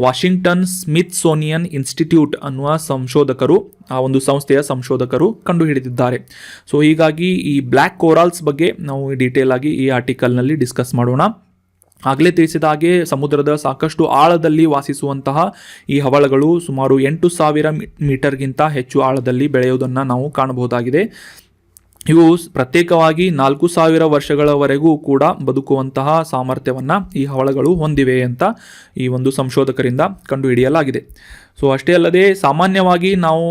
ವಾಷಿಂಗ್ಟನ್ ಸ್ಮಿತ್ಸೋನಿಯನ್ ಇನ್ಸ್ಟಿಟ್ಯೂಟ್ ಅನ್ನುವ ಸಂಶೋಧಕರು ಆ ಒಂದು ಸಂಸ್ಥೆಯ ಸಂಶೋಧಕರು ಕಂಡುಹಿಡಿದಿದ್ದಾರೆ. ಸೊ ಹೀಗಾಗಿ ಈ ಬ್ಲ್ಯಾಕ್ ಕೋರಾಲ್ಸ್ ಬಗ್ಗೆ ನಾವು ಡೀಟೇಲ್ ಆಗಿ ಈ ಆರ್ಟಿಕಲ್ನಲ್ಲಿ ಡಿಸ್ಕಸ್ ಮಾಡೋಣ. ಆಗಲೇ ತಿಳಿಸಿದ ಹಾಗೆ ಸಮುದ್ರದ ಸಾಕಷ್ಟು ಆಳದಲ್ಲಿ ವಾಸಿಸುವಂತಹ ಈ ಹವಳಗಳು ಸುಮಾರು 8,000 ಮೀಟರ್ಗಿಂತ ಹೆಚ್ಚು ಆಳದಲ್ಲಿ ಬೆಳೆಯುವುದನ್ನು ನಾವು ಕಾಣಬಹುದಾಗಿದೆ. ಇವು ಪ್ರತ್ಯೇಕವಾಗಿ 4,000 ವರ್ಷಗಳವರೆಗೂ ಕೂಡ ಬದುಕುವಂತಹ ಸಾಮರ್ಥ್ಯವನ್ನು ಈ ಹವಳಗಳು ಹೊಂದಿವೆ ಅಂತ ಈ ಒಂದು ಸಂಶೋಧಕರಿಂದ ಕಂಡುಹಿಡಿಯಲಾಗಿದೆ. ಸೊ ಅಷ್ಟೇ ಅಲ್ಲದೆ ಸಾಮಾನ್ಯವಾಗಿ ನಾವು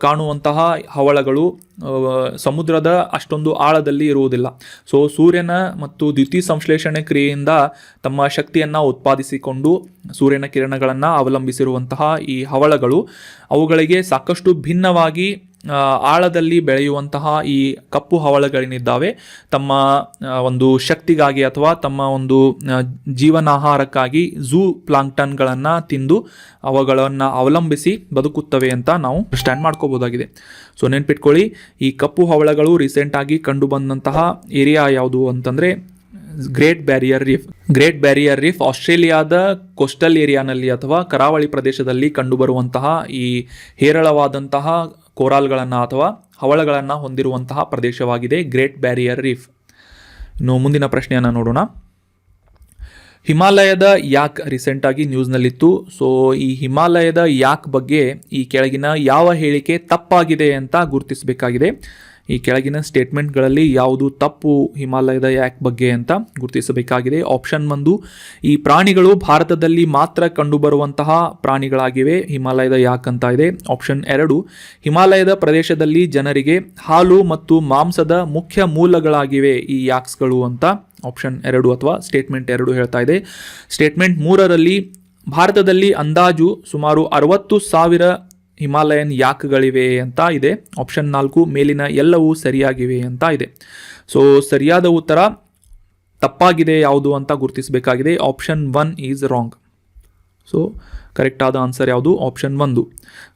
ಕಾಣುವಂತಹ ಹವಳಗಳು ಸಮುದ್ರದ ಅಷ್ಟೊಂದು ಆಳದಲ್ಲಿ ಇರುವುದಿಲ್ಲ. ಸೊ ಸೂರ್ಯನ ಮತ್ತು ದ್ಯುತಿ ಸಂಶ್ಲೇಷಣೆ ಕ್ರಿಯೆಯಿಂದ ತಮ್ಮ ಶಕ್ತಿಯನ್ನು ಉತ್ಪಾದಿಸಿಕೊಂಡು ಸೂರ್ಯನ ಕಿರಣಗಳನ್ನು ಅವಲಂಬಿಸಿರುವಂತಹ ಈ ಹವಳಗಳು ಅವುಗಳಿಗೆ ಸಾಕಷ್ಟು ಭಿನ್ನವಾಗಿ ಆಳದಲ್ಲಿ ಬೆಳೆಯುವಂತಹ ಈ ಕಪ್ಪು ಹವಳಗಳೇನಿದ್ದಾವೆ ತಮ್ಮ ಒಂದು ಶಕ್ತಿಗಾಗಿ ಅಥವಾ ತಮ್ಮ ಒಂದು ಜೀವನಾಹಾರಕ್ಕಾಗಿ ಝೂ ಪ್ಲಾಂಕ್ಟನ್ಗಳನ್ನು ತಿಂದು ಅವುಗಳನ್ನು ಅವಲಂಬಿಸಿ ಬದುಕುತ್ತವೆ ಅಂತ ನಾವು ಅಂಡರ್ಸ್ಟ್ಯಾಂಡ್ ಮಾಡ್ಕೋಬಹುದಾಗಿದೆ. ಸೊ ನೆನ್ಪಿಟ್ಕೊಳ್ಳಿ, ಈ ಕಪ್ಪು ಹವಳಗಳು ರೀಸೆಂಟಾಗಿ ಕಂಡು ಬಂದಂತಹ ಏರಿಯಾ ಯಾವುದು ಅಂತಂದರೆ ಗ್ರೇಟ್ ಬ್ಯಾರಿಯರ್ ರೀಫ್ ಆಸ್ಟ್ರೇಲಿಯಾದ ಕೋಸ್ಟಲ್ ಏರಿಯಾನಲ್ಲಿ ಅಥವಾ ಕರಾವಳಿ ಪ್ರದೇಶದಲ್ಲಿ ಕಂಡುಬರುವಂತಹ ಈ ಹೇರಳವಾದಂತಹ ಕೋರಾಲ್ಗಳನ್ನು ಅಥವಾ ಹವಳಗಳನ್ನು ಹೊಂದಿರುವಂತಹ ಪ್ರದೇಶವಾಗಿದೆ ಗ್ರೇಟ್ ಬ್ಯಾರಿಯರ್ ರೀಫ್. ಇನ್ನು ಮುಂದಿನ ಪ್ರಶ್ನೆಯನ್ನು ನೋಡೋಣ. ಹಿಮಾಲಯದ ಯಾಕ್ ರೀಸೆಂಟಾಗಿ ನ್ಯೂಸ್ನಲ್ಲಿತ್ತು. ಸೊ ಈ ಹಿಮಾಲಯದ ಯಾಕ್ ಬಗ್ಗೆ ಈ ಕೆಳಗಿನ ಯಾವ ಹೇಳಿಕೆ ತಪ್ಪಾಗಿದೆ ಅಂತ ಗುರುತಿಸಬೇಕಾಗಿದೆ. ಈ ಕೆಳಗಿನ ಸ್ಟೇಟ್ಮೆಂಟ್ಗಳಲ್ಲಿ ಯಾವುದು ತಪ್ಪು ಹಿಮಾಲಯದ ಯಾಕ್ ಬಗ್ಗೆ ಅಂತ ಗುರುತಿಸಬೇಕಾಗಿದೆ. ಆಪ್ಷನ್ 1, ಈ ಪ್ರಾಣಿಗಳು ಭಾರತದಲ್ಲಿ ಮಾತ್ರ ಕಂಡುಬರುವಂತಹ ಪ್ರಾಣಿಗಳಾಗಿವೆ, ಹಿಮಾಲಯದ ಯಾಕ್ ಅಂತ ಇದೆ. ಆಪ್ಷನ್ 2, ಹಿಮಾಲಯದ ಪ್ರದೇಶದಲ್ಲಿ ಜನರಿಗೆ ಹಾಲು ಮತ್ತು ಮಾಂಸದ ಮುಖ್ಯ ಮೂಲಗಳಾಗಿವೆ ಈ ಯಾಕ್ಸ್ಗಳು ಅಂತ ಆಪ್ಷನ್ 2 ಅಥವಾ ಸ್ಟೇಟ್ಮೆಂಟ್ 2 ಹೇಳ್ತಾ ಇದೆ. ಸ್ಟೇಟ್ಮೆಂಟ್ 3ರಲ್ಲಿ ಭಾರತದಲ್ಲಿ ಅಂದಾಜು ಸುಮಾರು 60,000 ಹಿಮಾಲಯನ್ ಯಾಕ್ಗಳಿವೆ ಅಂತ ಇದೆ. ಆಪ್ಷನ್ 4, ಮೇಲಿನ ಎಲ್ಲವೂ ಸರಿಯಾಗಿವೆ ಅಂತ ಇದೆ. ಸೊ ಸರಿಯಾದ ಉತ್ತರ ತಪ್ಪಾಗಿದೆ ಯಾವುದು ಅಂತ ಗುರುತಿಸಬೇಕಾಗಿದೆ. Option 1 is wrong. So correct ಆದ ಆನ್ಸರ್ ಯಾವುದು? ಆಪ್ಷನ್ 1.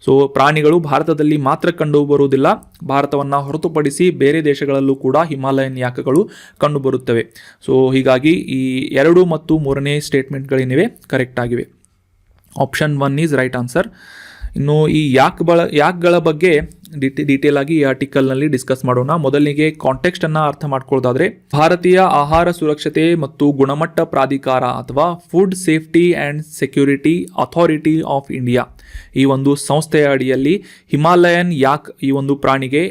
ಸೊ ಪ್ರಾಣಿಗಳು ಭಾರತದಲ್ಲಿ ಮಾತ್ರ ಕಂಡು ಬರುವುದಿಲ್ಲ, ಭಾರತವನ್ನು ಹೊರತುಪಡಿಸಿ ಬೇರೆ ದೇಶಗಳಲ್ಲೂ ಕೂಡ ಹಿಮಾಲಯನ್ ಯಾಕ್ಗಳು ಕಂಡುಬರುತ್ತವೆ. ಸೊ ಹೀಗಾಗಿ ಈ 2 ಮತ್ತು 3ನೇ ಸ್ಟೇಟ್ಮೆಂಟ್ಗಳೇನಿವೆ ಕರೆಕ್ಟ್ ಆಗಿವೆ. Option 1 is right answer. ಇನ್ನು ಈ ಯಾಕ್ಗಳ ಬಗ್ಗೆ ಡೀಟೇಲ್ ಆಗಿ ಈ ಆರ್ಟಿಕಲ್ನಲ್ಲಿ ಡಿಸ್ಕಸ್ ಮಾಡೋಣ. ಮೊದಲಿಗೆ ಕಾಂಟೆಕ್ಸ್ಟನ್ನು ಅರ್ಥ ಮಾಡ್ಕೊಳ್ಳೋದಾದರೆ, ಭಾರತೀಯ ಆಹಾರ ಸುರಕ್ಷತೆ ಮತ್ತು ಗುಣಮಟ್ಟ ಪ್ರಾಧಿಕಾರ ಅಥವಾ food safety and security authority of India ಈ ಒಂದು ಸಂಸ್ಥೆಯ ಅಡಿಯಲ್ಲಿ ಹಿಮಾಲಯನ್ ಯಾಕ್ ಈ ಒಂದು ಪ್ರಾಣಿಗೆ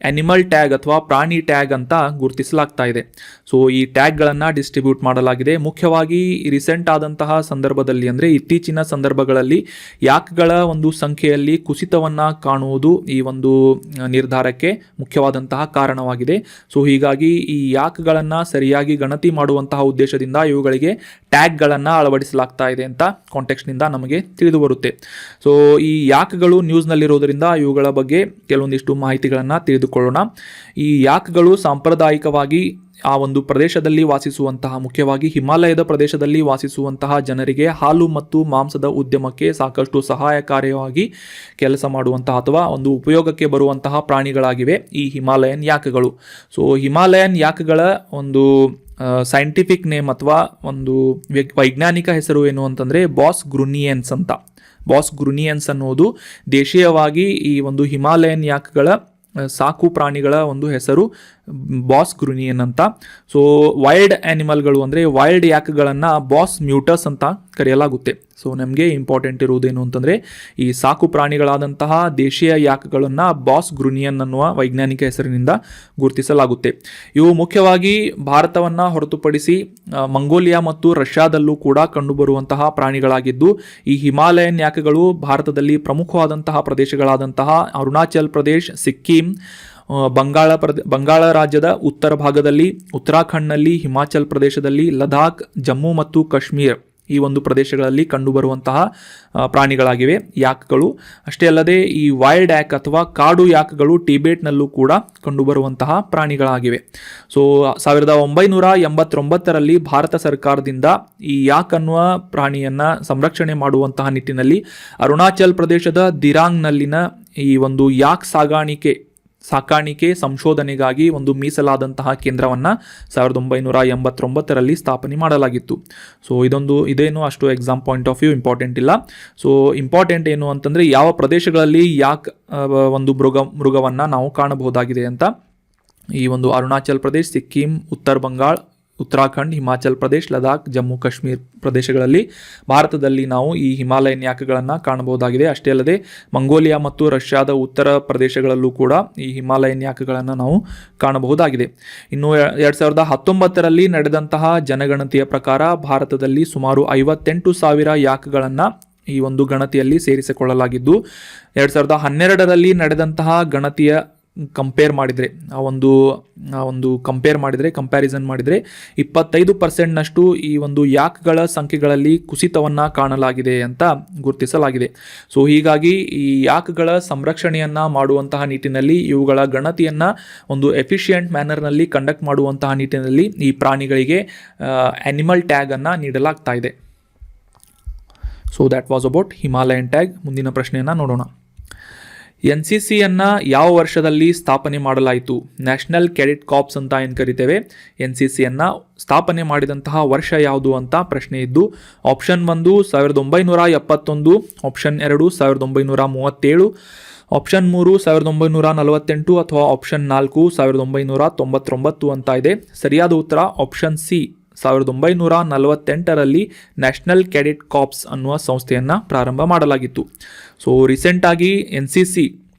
ಆ್ಯನಿಮಲ್ ಟ್ಯಾಗ್ ಅಥವಾ ಪ್ರಾಣಿ ಟ್ಯಾಗ್ ಅಂತ ಗುರುತಿಸಲಾಗ್ತಾ ಇದೆ. ಸೊ ಈ ಟ್ಯಾಗ್ಗಳನ್ನು ಡಿಸ್ಟ್ರಿಬ್ಯೂಟ್ ಮಾಡಲಾಗಿದೆ. ಮುಖ್ಯವಾಗಿ ರೀಸೆಂಟ್ ಆದಂತಹ ಸಂದರ್ಭದಲ್ಲಿ ಅಂದರೆ ಇತ್ತೀಚಿನ ಸಂದರ್ಭಗಳಲ್ಲಿ ಯಾಕ್ಗಳ ಒಂದು ಸಂಖ್ಯೆಯಲ್ಲಿ ಕುಸಿತವನ್ನು ಕಾಣುವುದು ಈ ಒಂದು ನಿರ್ಧಾರಕ್ಕೆ ಮುಖ್ಯವಾದಂತಹ ಕಾರಣವಾಗಿದೆ. ಸೊ ಹೀಗಾಗಿ ಈ ಯಾಕ್ಗಳನ್ನು ಸರಿಯಾಗಿ ಗಣತಿ ಮಾಡುವಂತಹ ಉದ್ದೇಶದಿಂದ ಇವುಗಳಿಗೆ ಟ್ಯಾಗ್ಗಳನ್ನು ಅಳವಡಿಸಲಾಗ್ತಾ ಇದೆ ಅಂತ ಕಾಂಟೆಕ್ಸ್ಟ್ನಿಂದ ನಮಗೆ ತಿಳಿದು ಬರುತ್ತೆ. ಸೊ ಈ ಯಾಕ್ಗಳು ನ್ಯೂಸ್ನಲ್ಲಿರೋದರಿಂದ ಇವುಗಳ ಬಗ್ಗೆ ಕೆಲವೊಂದಿಷ್ಟು ಮಾಹಿತಿಗಳನ್ನು ತಿಳಿದುಕೊಳ್ಳೋಣ. ಈ ಯಾಕ್ಗಳು ಸಾಂಪ್ರದಾಯಿಕವಾಗಿ ಆ ಒಂದು ಪ್ರದೇಶದಲ್ಲಿ ವಾಸಿಸುವಂತಹ, ಮುಖ್ಯವಾಗಿ ಹಿಮಾಲಯದ ಪ್ರದೇಶದಲ್ಲಿ ವಾಸಿಸುವಂತಹ ಜನರಿಗೆ ಹಾಲು ಮತ್ತು ಮಾಂಸದ ಉದ್ಯಮಕ್ಕೆ ಸಾಕಷ್ಟು ಸಹಾಯಕಾರಿಯಾಗಿ ಕೆಲಸ ಮಾಡುವಂತಹ ಅಥವಾ ಒಂದು ಉಪಯೋಗಕ್ಕೆ ಬರುವಂತಹ ಪ್ರಾಣಿಗಳಾಗಿವೆ ಈ ಹಿಮಾಲಯನ್ ಯಾಕ್ಗಳು. ಸೊ ಹಿಮಾಲಯನ್ ಯಾಕ್ಗಳ ಒಂದು ಸೈಂಟಿಫಿಕ್ ನೇಮ್ ಅಥವಾ ಒಂದು ವೈಜ್ಞಾನಿಕ ಹೆಸರು ಏನು ಅಂತಂದರೆ ಬಾಸ್ ಗ್ರುನಿಯನ್ಸ್ ಅಂತ. ಬಾಸ್ ಗ್ರುನಿಯನ್ಸ್ ಅನ್ನೋದು ದೇಶೀಯವಾಗಿ ಈ ಒಂದು ಹಿಮಾಲಯನ್ ಯಾಕ್ಗಳ ಸಾಕು ಪ್ರಾಣಿಗಳ ಒಂದು ಹೆಸರು ಬಾಸ್ ಗ್ರುನಿಯನ್ ಅಂತ. ಸೊ ವೈಲ್ಡ್ ಆ್ಯನಿಮಲ್ಗಳು ಅಂದರೆ ವೈಲ್ಡ್ ಯಾಕ್ಗಳನ್ನು ಬಾಸ್ ಮ್ಯೂಟಸ್ ಅಂತ ಕರೆಯಲಾಗುತ್ತೆ. ಸೊ ನಮಗೆ ಇಂಪಾರ್ಟೆಂಟ್ ಇರುವುದೇನು ಅಂತಂದರೆ ಈ ಸಾಕು ಪ್ರಾಣಿಗಳಾದಂತಹ ದೇಶೀಯ ಯಾಕ್ಗಳನ್ನು ಬಾಸ್ ಗ್ರುನಿಯನ್ ಅನ್ನುವ ವೈಜ್ಞಾನಿಕ ಹೆಸರಿನಿಂದ ಗುರುತಿಸಲಾಗುತ್ತೆ. ಇವು ಮುಖ್ಯವಾಗಿ ಭಾರತವನ್ನು ಹೊರತುಪಡಿಸಿ ಮಂಗೋಲಿಯಾ ಮತ್ತು ರಷ್ಯಾದಲ್ಲೂ ಕೂಡ ಕಂಡುಬರುವಂತಹ ಪ್ರಾಣಿಗಳಾಗಿದ್ದು, ಈ ಹಿಮಾಲಯನ್ ಯಾಕ್ಗಳು ಭಾರತದಲ್ಲಿ ಪ್ರಮುಖವಾದಂತಹ ಪ್ರದೇಶಗಳಾದಂತಹ ಅರುಣಾಚಲ್ ಪ್ರದೇಶ್, ಸಿಕ್ಕಿಂ, ಬಂಗಾಳ ರಾಜ್ಯದ ಉತ್ತರ ಭಾಗದಲ್ಲಿ, ಉತ್ತರಾಖಂಡ್ನಲ್ಲಿ, ಹಿಮಾಚಲ್ ಪ್ರದೇಶದಲ್ಲಿ, ಲದಾಖ್, ಜಮ್ಮು ಮತ್ತು ಕಾಶ್ಮೀರ ಈ ಒಂದು ಪ್ರದೇಶಗಳಲ್ಲಿ ಕಂಡುಬರುವಂತಹ ಪ್ರಾಣಿಗಳಾಗಿವೆ ಯಾಕ್ಗಳು. ಅಷ್ಟೇ ಅಲ್ಲದೆ ಈ ವೈಲ್ಡ್ ಯಾಕ್ ಅಥವಾ ಕಾಡು ಯಾಕ್ಗಳು ಟಿಬೇಟ್ನಲ್ಲೂ ಕೂಡ ಕಂಡುಬರುವಂತಹ ಪ್ರಾಣಿಗಳಾಗಿವೆ. ಸೊ 1989ರಲ್ಲಿ ಭಾರತ ಸರ್ಕಾರದಿಂದ ಈ ಯಾಕ್ ಅನ್ನುವ ಪ್ರಾಣಿಯನ್ನು ಸಂರಕ್ಷಣೆ ಮಾಡುವಂತಹ ನಿಟ್ಟಿನಲ್ಲಿ ಅರುಣಾಚಲ್ ಪ್ರದೇಶದ ದಿರಾಂಗ್ನಲ್ಲಿನ ಈ ಒಂದು ಯಾಕ್ ಸಾಕಾಣಿಕೆ ಸಂಶೋಧನೆಗಾಗಿ ಒಂದು ಮೀಸಲಾದಂತಹ ಕೇಂದ್ರವನ್ನು 1989ರಲ್ಲಿ ಸ್ಥಾಪನೆ ಮಾಡಲಾಗಿತ್ತು. ಸೊ ಇದೇನು ಅಷ್ಟು exam point of view important ಇಲ್ಲ. ಸೊ ಇಂಪಾರ್ಟೆಂಟ್ ಏನು ಅಂತಂದರೆ ಯಾವ ಪ್ರದೇಶಗಳಲ್ಲಿ ಯಾಕ್ ಒಂದು ಮೃಗವನ್ನು ನಾವು ಕಾಣಬಹುದಾಗಿದೆ ಅಂತ. ಈ ಒಂದು ಅರುಣಾಚಲ್ ಪ್ರದೇಶ್, ಸಿಕ್ಕಿಂ, ಉತ್ತರ ಬಂಗಾಳ, ಉತ್ತರಾಖಂಡ್, ಹಿಮಾಚಲ್ ಪ್ರದೇಶ್, ಲದಾಖ್, ಜಮ್ಮು ಕಾಶ್ಮೀರ್ ಪ್ರದೇಶಗಳಲ್ಲಿ ಭಾರತದಲ್ಲಿ ನಾವು ಈ ಹಿಮಾಲಯನ್ ಯಾಕ್ಗಳನ್ನು ಕಾಣಬಹುದಾಗಿದೆ. ಅಷ್ಟೇ ಅಲ್ಲದೆ ಮಂಗೋಲಿಯಾ ಮತ್ತು ರಷ್ಯಾದ ಉತ್ತರ ಪ್ರದೇಶಗಳಲ್ಲೂ ಕೂಡ ಈ ಹಿಮಾಲಯನ್ ಯಾಕ್ಗಳನ್ನು ನಾವು ಕಾಣಬಹುದಾಗಿದೆ. ಇನ್ನು 2019ರಲ್ಲಿ ನಡೆದಂತಹ ಜನಗಣತಿಯ ಪ್ರಕಾರ ಭಾರತದಲ್ಲಿ ಸುಮಾರು 58,000 ಯಾಕ್ಗಳನ್ನು ಈ ಒಂದು ಗಣತಿಯಲ್ಲಿ ಸೇರಿಸಿಕೊಳ್ಳಲಾಗಿದ್ದು 2012ರಲ್ಲಿ ನಡೆದಂತಹ ಗಣತಿಯ ಕಂಪ್ಯಾರಿಸನ್ ಮಾಡಿದರೆ 25%ನಷ್ಟು ಈ ಒಂದು ಯಾಕ್ಗಳ ಸಂಖ್ಯೆಗಳಲ್ಲಿ ಕುಸಿತವನ್ನು ಕಾಣಲಾಗಿದೆ ಅಂತ ಗುರುತಿಸಲಾಗಿದೆ. ಸೊ ಹೀಗಾಗಿ ಈ ಯಾಕ್ಗಳ ಸಂರಕ್ಷಣೆಯನ್ನು ಮಾಡುವಂತಹ ನಿಟ್ಟಿನಲ್ಲಿ ಇವುಗಳ ಗಣತಿಯನ್ನು ಒಂದು ಎಫಿಷಿಯೆಂಟ್ ಮ್ಯಾನರ್ನಲ್ಲಿ ಕಂಡಕ್ಟ್ ಮಾಡುವಂತಹ ನಿಟ್ಟಿನಲ್ಲಿ ಈ ಪ್ರಾಣಿಗಳಿಗೆ ಆ್ಯನಿಮಲ್ ಟ್ಯಾಗನ್ನು ನೀಡಲಾಗ್ತಾ ಇದೆ. So that was about Himalayan tag. ಮುಂದಿನ ಪ್ರಶ್ನೆಯನ್ನು ನೋಡೋಣ. NCCಯನ್ನು ಯಾವ ವರ್ಷದಲ್ಲಿ ಸ್ಥಾಪನೆ ಮಾಡಲಾಯಿತು? ನ್ಯಾಷನಲ್ ಕೆಡೆಟ್ ಕಾರ್ಪ್ಸ್ ಅಂತ ಏನು ಕರಿತೇವೆ, NCCಯನ್ನು ಸ್ಥಾಪನೆ ಮಾಡಿದಂತಹ ವರ್ಷ ಯಾವುದು ಅಂತ ಪ್ರಶ್ನೆ ಇದ್ದು, ಆಪ್ಷನ್ 1 1971, ಆಪ್ಷನ್ 2 1937, ಆಪ್ಷನ್ 3 1948 ಅಥವಾ ಆಪ್ಷನ್ 4 1999 ಅಂತ ಇದೆ. ಸರಿಯಾದ ಉತ್ತರ ಆಪ್ಷನ್ ಸಿ 1948ರಲ್ಲಿ ನ್ಯಾಷನಲ್ ಕೆಡೆಟ್ ಕಾರ್ಪ್ಸ್ ಅನ್ನುವ ಸಂಸ್ಥೆಯನ್ನು ಪ್ರಾರಂಭ ಮಾಡಲಾಗಿತ್ತು. ಸೊ ರೀಸೆಂಟಾಗಿ NCC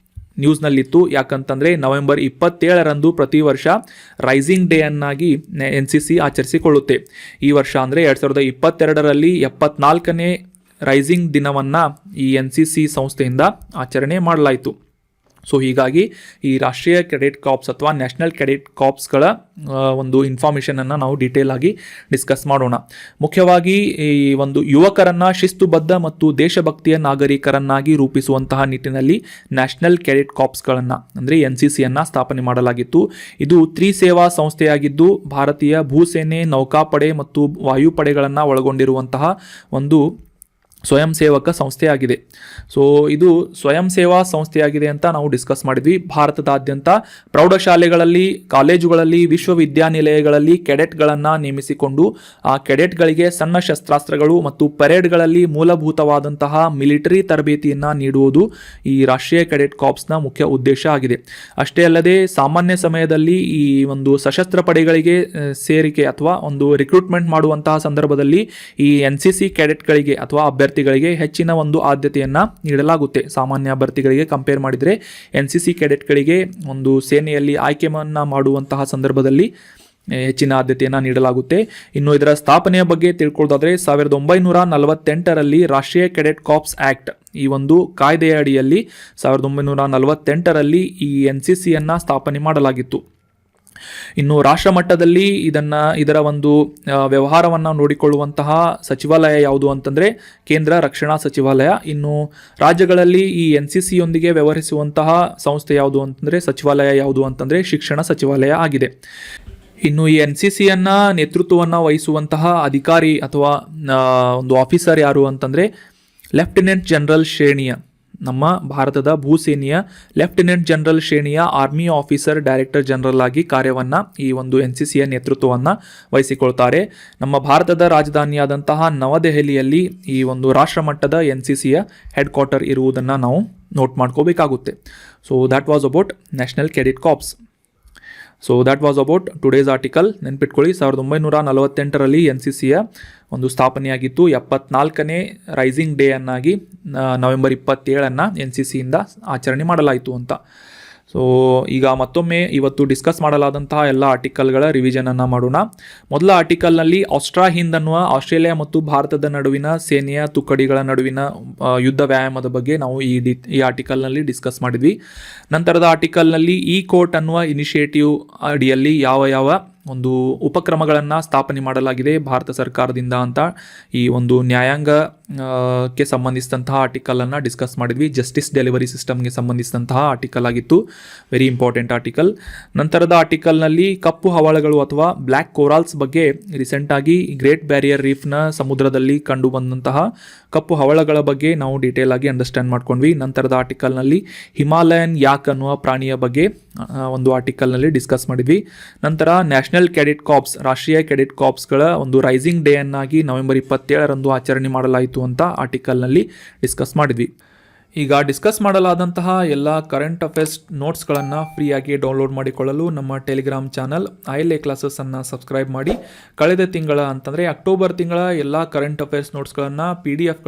ನ್ಯೂಸ್ನಲ್ಲಿತ್ತು. ಯಾಕಂತಂದರೆ ನವೆಂಬರ್ 27ರಂದು ಪ್ರತಿ ವರ್ಷ ರೈಸಿಂಗ್ ಡೇ ಅನ್ನಾಗಿ NCC ಆಚರಿಸಿಕೊಳ್ಳುತ್ತೆ. ಈ ವರ್ಷ ಅಂದರೆ 2022ರಲ್ಲಿ 74ನೇ ರೈಸಿಂಗ್ ದಿನವನ್ನು ಈ NCC ಸಂಸ್ಥೆಯಿಂದ ಆಚರಣೆ ಮಾಡಲಾಯಿತು. ಸೊ ಹೀಗಾಗಿ ಈ ರಾಷ್ಟ್ರೀಯ ಕೆಡೆಟ್ ಕಾರ್ಪ್ಸ್ ಅಥವಾ ನ್ಯಾಷನಲ್ ಕೆಡೆಟ್ ಕಾರ್ಪ್ಸ್ಗಳ ಒಂದು ಇನ್ಫಾರ್ಮೇಷನನ್ನು ನಾವು ಡೀಟೇಲ್ ಆಗಿ ಡಿಸ್ಕಸ್ ಮಾಡೋಣ. ಮುಖ್ಯವಾಗಿ ಈ ಒಂದು ಯುವಕರನ್ನು ಶಿಸ್ತುಬದ್ಧ ಮತ್ತು ದೇಶಭಕ್ತಿಯ ನಾಗರಿಕರನ್ನಾಗಿ ರೂಪಿಸುವಂತಹ ನಿಟ್ಟಿನಲ್ಲಿ ನ್ಯಾಷನಲ್ ಕೆಡೆಟ್ ಕಾರ್ಪ್ಸ್ಗಳನ್ನು ಅಂದರೆ NCCಯನ್ನು ಸ್ಥಾಪನೆ ಮಾಡಲಾಗಿತ್ತು. ಇದು ತ್ರಿಸೇವಾ ಸಂಸ್ಥೆಯಾಗಿದ್ದು ಭಾರತೀಯ ಭೂಸೇನೆ, ನೌಕಾಪಡೆ ಮತ್ತು ವಾಯುಪಡೆಗಳನ್ನು ಒಳಗೊಂಡಿರುವಂತಹ ಒಂದು ಸ್ವಯಂ ಸೇವಕ ಸಂಸ್ಥೆಯಾಗಿದೆ. ಸೊ ಇದು ಸ್ವಯಂ ಸೇವಾ ಸಂಸ್ಥೆಯಾಗಿದೆ ಅಂತ ನಾವು ಡಿಸ್ಕಸ್ ಮಾಡಿದ್ವಿ. ಭಾರತದಾದ್ಯಂತ ಪ್ರೌಢಶಾಲೆಗಳಲ್ಲಿ, ಕಾಲೇಜುಗಳಲ್ಲಿ, ವಿಶ್ವವಿದ್ಯಾನಿಲಯಗಳಲ್ಲಿ ಕೆಡೆಟ್ಗಳನ್ನು ನೇಮಿಸಿಕೊಂಡು ಆ ಕೆಡೆಟ್ಗಳಿಗೆ ಸಣ್ಣ ಶಸ್ತ್ರಾಸ್ತ್ರಗಳು ಮತ್ತು ಪರೇಡ್ಗಳಲ್ಲಿ ಮೂಲಭೂತವಾದಂತಹ ಮಿಲಿಟರಿ ತರಬೇತಿಯನ್ನು ನೀಡುವುದು ಈ ರಾಷ್ಟ್ರೀಯ ಕೆಡೆಟ್ ಕಾರ್ಪ್ಸ್ನ ಮುಖ್ಯ ಉದ್ದೇಶ ಆಗಿದೆ. ಅಷ್ಟೇ ಅಲ್ಲದೆ ಸಾಮಾನ್ಯ ಸಮಯದಲ್ಲಿ ಈ ಒಂದು ಸಶಸ್ತ್ರ ಪಡೆಗಳಿಗೆ ಸೇರಿಕೆ ಅಥವಾ ಒಂದು ರಿಕ್ರೂಟ್ಮೆಂಟ್ ಮಾಡುವಂತಹ ಸಂದರ್ಭದಲ್ಲಿ ಈ NCC ಕೆಡೆಟ್ಗಳಿಗೆ ಅಥವಾ ಅಭ್ಯರ್ಥಿಗಳಿಗೆ ಹೆಚ್ಚಿನ ಒಂದು ಆದ್ಯತೆಯನ್ನು ನೀಡಲಾಗುತ್ತೆ. ಸಾಮಾನ್ಯ ಅಭ್ಯರ್ಥಿಗಳಿಗೆ ಕಂಪೇರ್ ಮಾಡಿದರೆ NCC ಕೆಡೆಟ್ಗಳಿಗೆ ಒಂದು ಸೇನೆಯಲ್ಲಿ ಆಯ್ಕೆಯನ್ನು ಮಾಡುವಂತಹ ಸಂದರ್ಭದಲ್ಲಿ ಹೆಚ್ಚಿನ ಆದ್ಯತೆಯನ್ನು ನೀಡಲಾಗುತ್ತೆ. ಇನ್ನು ಇದರ ಸ್ಥಾಪನೆಯ ಬಗ್ಗೆ ತಿಳ್ಕೊಳ್ಳೋದಾದರೆ 1948ರಲ್ಲಿ ರಾಷ್ಟ್ರೀಯ ಕೆಡೆಟ್ ಕಾರ್ಪ್ಸ್ ಆ್ಯಕ್ಟ್ ಈ ಒಂದು ಕಾಯ್ದೆಯ ಅಡಿಯಲ್ಲಿ 1948ರಲ್ಲಿ ಈ NCCಯನ್ನು ಸ್ಥಾಪನೆ ಮಾಡಲಾಗಿತ್ತು. ಇನ್ನು ರಾಷ್ಟ್ರ ಮಟ್ಟದಲ್ಲಿ ಇದರ ಒಂದು ವ್ಯವಹಾರವನ್ನು ನೋಡಿಕೊಳ್ಳುವಂತಹ ಸಚಿವಾಲಯ ಯಾವುದು ಅಂತಂದರೆ ಕೇಂದ್ರ ರಕ್ಷಣಾ ಸಚಿವಾಲಯ. ಇನ್ನು ರಾಜ್ಯಗಳಲ್ಲಿ ಈ NCCಯೊಂದಿಗೆ ವ್ಯವಹರಿಸುವಂತಹ ಸಂಸ್ಥೆ ಯಾವುದು ಅಂತಂದರೆ ಸಚಿವಾಲಯ ಯಾವುದು ಅಂತಂದರೆ ಶಿಕ್ಷಣ ಸಚಿವಾಲಯ ಆಗಿದೆ. ಇನ್ನು ಈ NCCಯನ್ನು ನೇತೃತ್ವವನ್ನು ವಹಿಸುವಂತಹ ಅಧಿಕಾರಿ ಅಥವಾ ಒಂದು ಆಫೀಸರ್ ಯಾರು ಅಂತಂದರೆ ಲೆಫ್ಟಿನೆಂಟ್ ಜನರಲ್ ಶ್ರೇಣಿಯ, ನಮ್ಮ ಭಾರತದ ಭೂಸೇನೆಯ ಲೆಫ್ಟಿನೆಂಟ್ ಜನರಲ್ ಶ್ರೇಣಿಯ ಆರ್ಮಿ ಆಫೀಸರ್ ಡೈರೆಕ್ಟರ್ ಜನರಲ್ ಆಗಿ ಕಾರ್ಯವನ್ನು ಈ ಒಂದು NCCಯ ನೇತೃತ್ವವನ್ನು ವಹಿಸಿಕೊಳ್ತಾರೆ. ನಮ್ಮ ಭಾರತದ ರಾಜಧಾನಿಯಾದಂತಹ ನವದೆಹಲಿಯಲ್ಲಿ ಈ ಒಂದು ರಾಷ್ಟ್ರ ಮಟ್ಟದ NCCಯ ಹೆಡ್ ಕ್ವಾರ್ಟರ್ ಇರುವುದನ್ನು ನಾವು ನೋಟ್ ಮಾಡ್ಕೋಬೇಕಾಗುತ್ತೆ. So that was about national cadet corps. So that was about today's article. ನೆನ್ಪಿಟ್ಕೊಳ್ಳಿ, 1948ರಲ್ಲಿ NCCಯ ಒಂದು ಸ್ಥಾಪನೆಯಾಗಿತ್ತು. 74ನೇ ರೈಸಿಂಗ್ ಡೇ ಅನ್ನಾಗಿ ನವೆಂಬರ್ 27 NCCಯಿಂದ ಆಚರಣೆ ಮಾಡಲಾಯಿತು ಅಂತ. ಸೊ ಈಗ ಮತ್ತೊಮ್ಮೆ ಇವತ್ತು ಡಿಸ್ಕಸ್ ಮಾಡಲಾದಂತಹ ಎಲ್ಲ ಆರ್ಟಿಕಲ್ಗಳ ರಿವಿಷನನ್ನು ಮಾಡೋಣ. ಮೊದಲ ಆರ್ಟಿಕಲ್ನಲ್ಲಿ ಆಸ್ಟ್ರಾ ಹಿಂದ್ ಅನ್ನುವ ಆಸ್ಟ್ರೇಲಿಯಾ ಮತ್ತು ಭಾರತದ ನಡುವಿನ ಸೇನೆಯ ತುಕಡಿಗಳ ನಡುವಿನ ಯುದ್ಧ ವ್ಯಾಯಾಮದ ಬಗ್ಗೆ ನಾವು ಈ ಆರ್ಟಿಕಲ್ನಲ್ಲಿ ಡಿಸ್ಕಸ್ ಮಾಡಿದ್ವಿ. ನಂತರದ ಆರ್ಟಿಕಲ್ನಲ್ಲಿ ಈ ಕೋರ್ಟ್ ಅನ್ನುವ ಇನಿಷಿಯೇಟಿವ್ ಅಡಿಯಲ್ಲಿ ಯಾವ ಒಂದು ಉಪಕ್ರಮಗಳನ್ನು ಸ್ಥಾಪನೆ ಮಾಡಲಾಗಿದೆ ಭಾರತ ಸರ್ಕಾರದಿಂದ ಅಂತ ಈ ಒಂದು ನ್ಯಾಯಾಂಗ ಕ್ಕೆ ಸಂಬಂಧಿಸಿದಂತಹ ಆರ್ಟಿಕಲನ್ನು ಡಿಸ್ಕಸ್ ಮಾಡಿದ್ವಿ. ಜಸ್ಟಿಸ್ ಡೆಲಿವರಿ ಸಿಸ್ಟಮ್ಗೆ ಸಂಬಂಧಿಸಿದಂತಹ ಆರ್ಟಿಕಲ್ ಆಗಿತ್ತು, ವೆರಿ ಇಂಪಾರ್ಟೆಂಟ್ ಆರ್ಟಿಕಲ್. ನಂತರದ ಆರ್ಟಿಕಲ್ನಲ್ಲಿ ಕಪ್ಪು ಹವಳಗಳು ಅಥವಾ ಬ್ಲ್ಯಾಕ್ ಕೋರಾಲ್ಸ್ ಬಗ್ಗೆ ರೀಸೆಂಟಾಗಿ ಗ್ರೇಟ್ ಬ್ಯಾರಿಯರ್ ರೀಫ್ನ ಸಮುದ್ರದಲ್ಲಿ ಕಂಡು ಬಂದಂತಹ ಕಪ್ಪು ಹವಳಗಳ ಬಗ್ಗೆ ನಾವು ಡೀಟೇಲ್ ಆಗಿ ಅಂಡರ್ಸ್ಟ್ಯಾಂಡ್ ಮಾಡ್ಕೊಂಡ್ವಿ. ನಂತರದ ಆರ್ಟಿಕಲ್ನಲ್ಲಿ ಹಿಮಾಲಯನ್ ಯಾಕ್ ಅನ್ನುವ ಪ್ರಾಣಿಯ ಬಗ್ಗೆ ಒಂದು ಆರ್ಟಿಕಲ್ನಲ್ಲಿ ಡಿಸ್ಕಸ್ ಮಾಡಿದ್ವಿ. ನಂತರ ನ್ಯಾಷನಲ್ ಕ್ಯಾಡೆಟ್ ಕಾರ್ಪ್ಸ್, ರಾಷ್ಟ್ರೀಯ ಕ್ಯಾಡೆಟ್ ಕಾರ್ಪ್ಸ್ಗಳ ಒಂದು ರೈಸಿಂಗ್ ಡೇ ಅನ್ನಾಗಿ ನವೆಂಬರ್ 27ರಂದು ಆಚರಣೆ ಮಾಡಲಾಯಿತು ಅಂತ ಆರ್ಟಿಕಲ್ನಲ್ಲಿ ಡಿಸ್ಕಸ್ ಮಾಡಿದ್ವಿ. ಈಗ ಡಿಸ್ಕಸ್ ಮಾಡಲಾದಂತಹ ಎಲ್ಲ ಕರೆಂಟ್ ಅಫೇರ್ಸ್ ನೋಟ್ಸ್ಗಳನ್ನು ಫ್ರೀಯಾಗಿ ಡೌನ್ಲೋಡ್ ಮಾಡಿಕೊಳ್ಳಲು ನಮ್ಮ ಟೆಲಿಗ್ರಾಮ್ ಚಾನಲ್ ILA ಕ್ಲಾಸಸ್ಸನ್ನು ಸಬ್ಸ್ಕ್ರೈಬ್ ಮಾಡಿ. ಕಳೆದ ತಿಂಗಳ ಅಂತಂದರೆ ಅಕ್ಟೋಬರ್ ತಿಂಗಳ ಎಲ್ಲ ಕರೆಂಟ್ ಅಫೇರ್ಸ್ ನೋಟ್ಸ್ಗಳನ್ನು PDF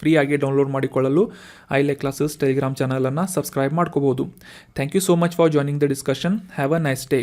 ಫ್ರೀಯಾಗಿ ಡೌನ್ಲೋಡ್ ಮಾಡಿಕೊಳ್ಳಲು ILA ಕ್ಲಾಸಸ್ ಟೆಲಿಗ್ರಾಮ್ ಚಾನಲನ್ನು ಸಬ್ಸ್ಕ್ರೈಬ್ ಮಾಡ್ಕೋಬೋದು. Thank you so much for joining the discussion. Have a nice day.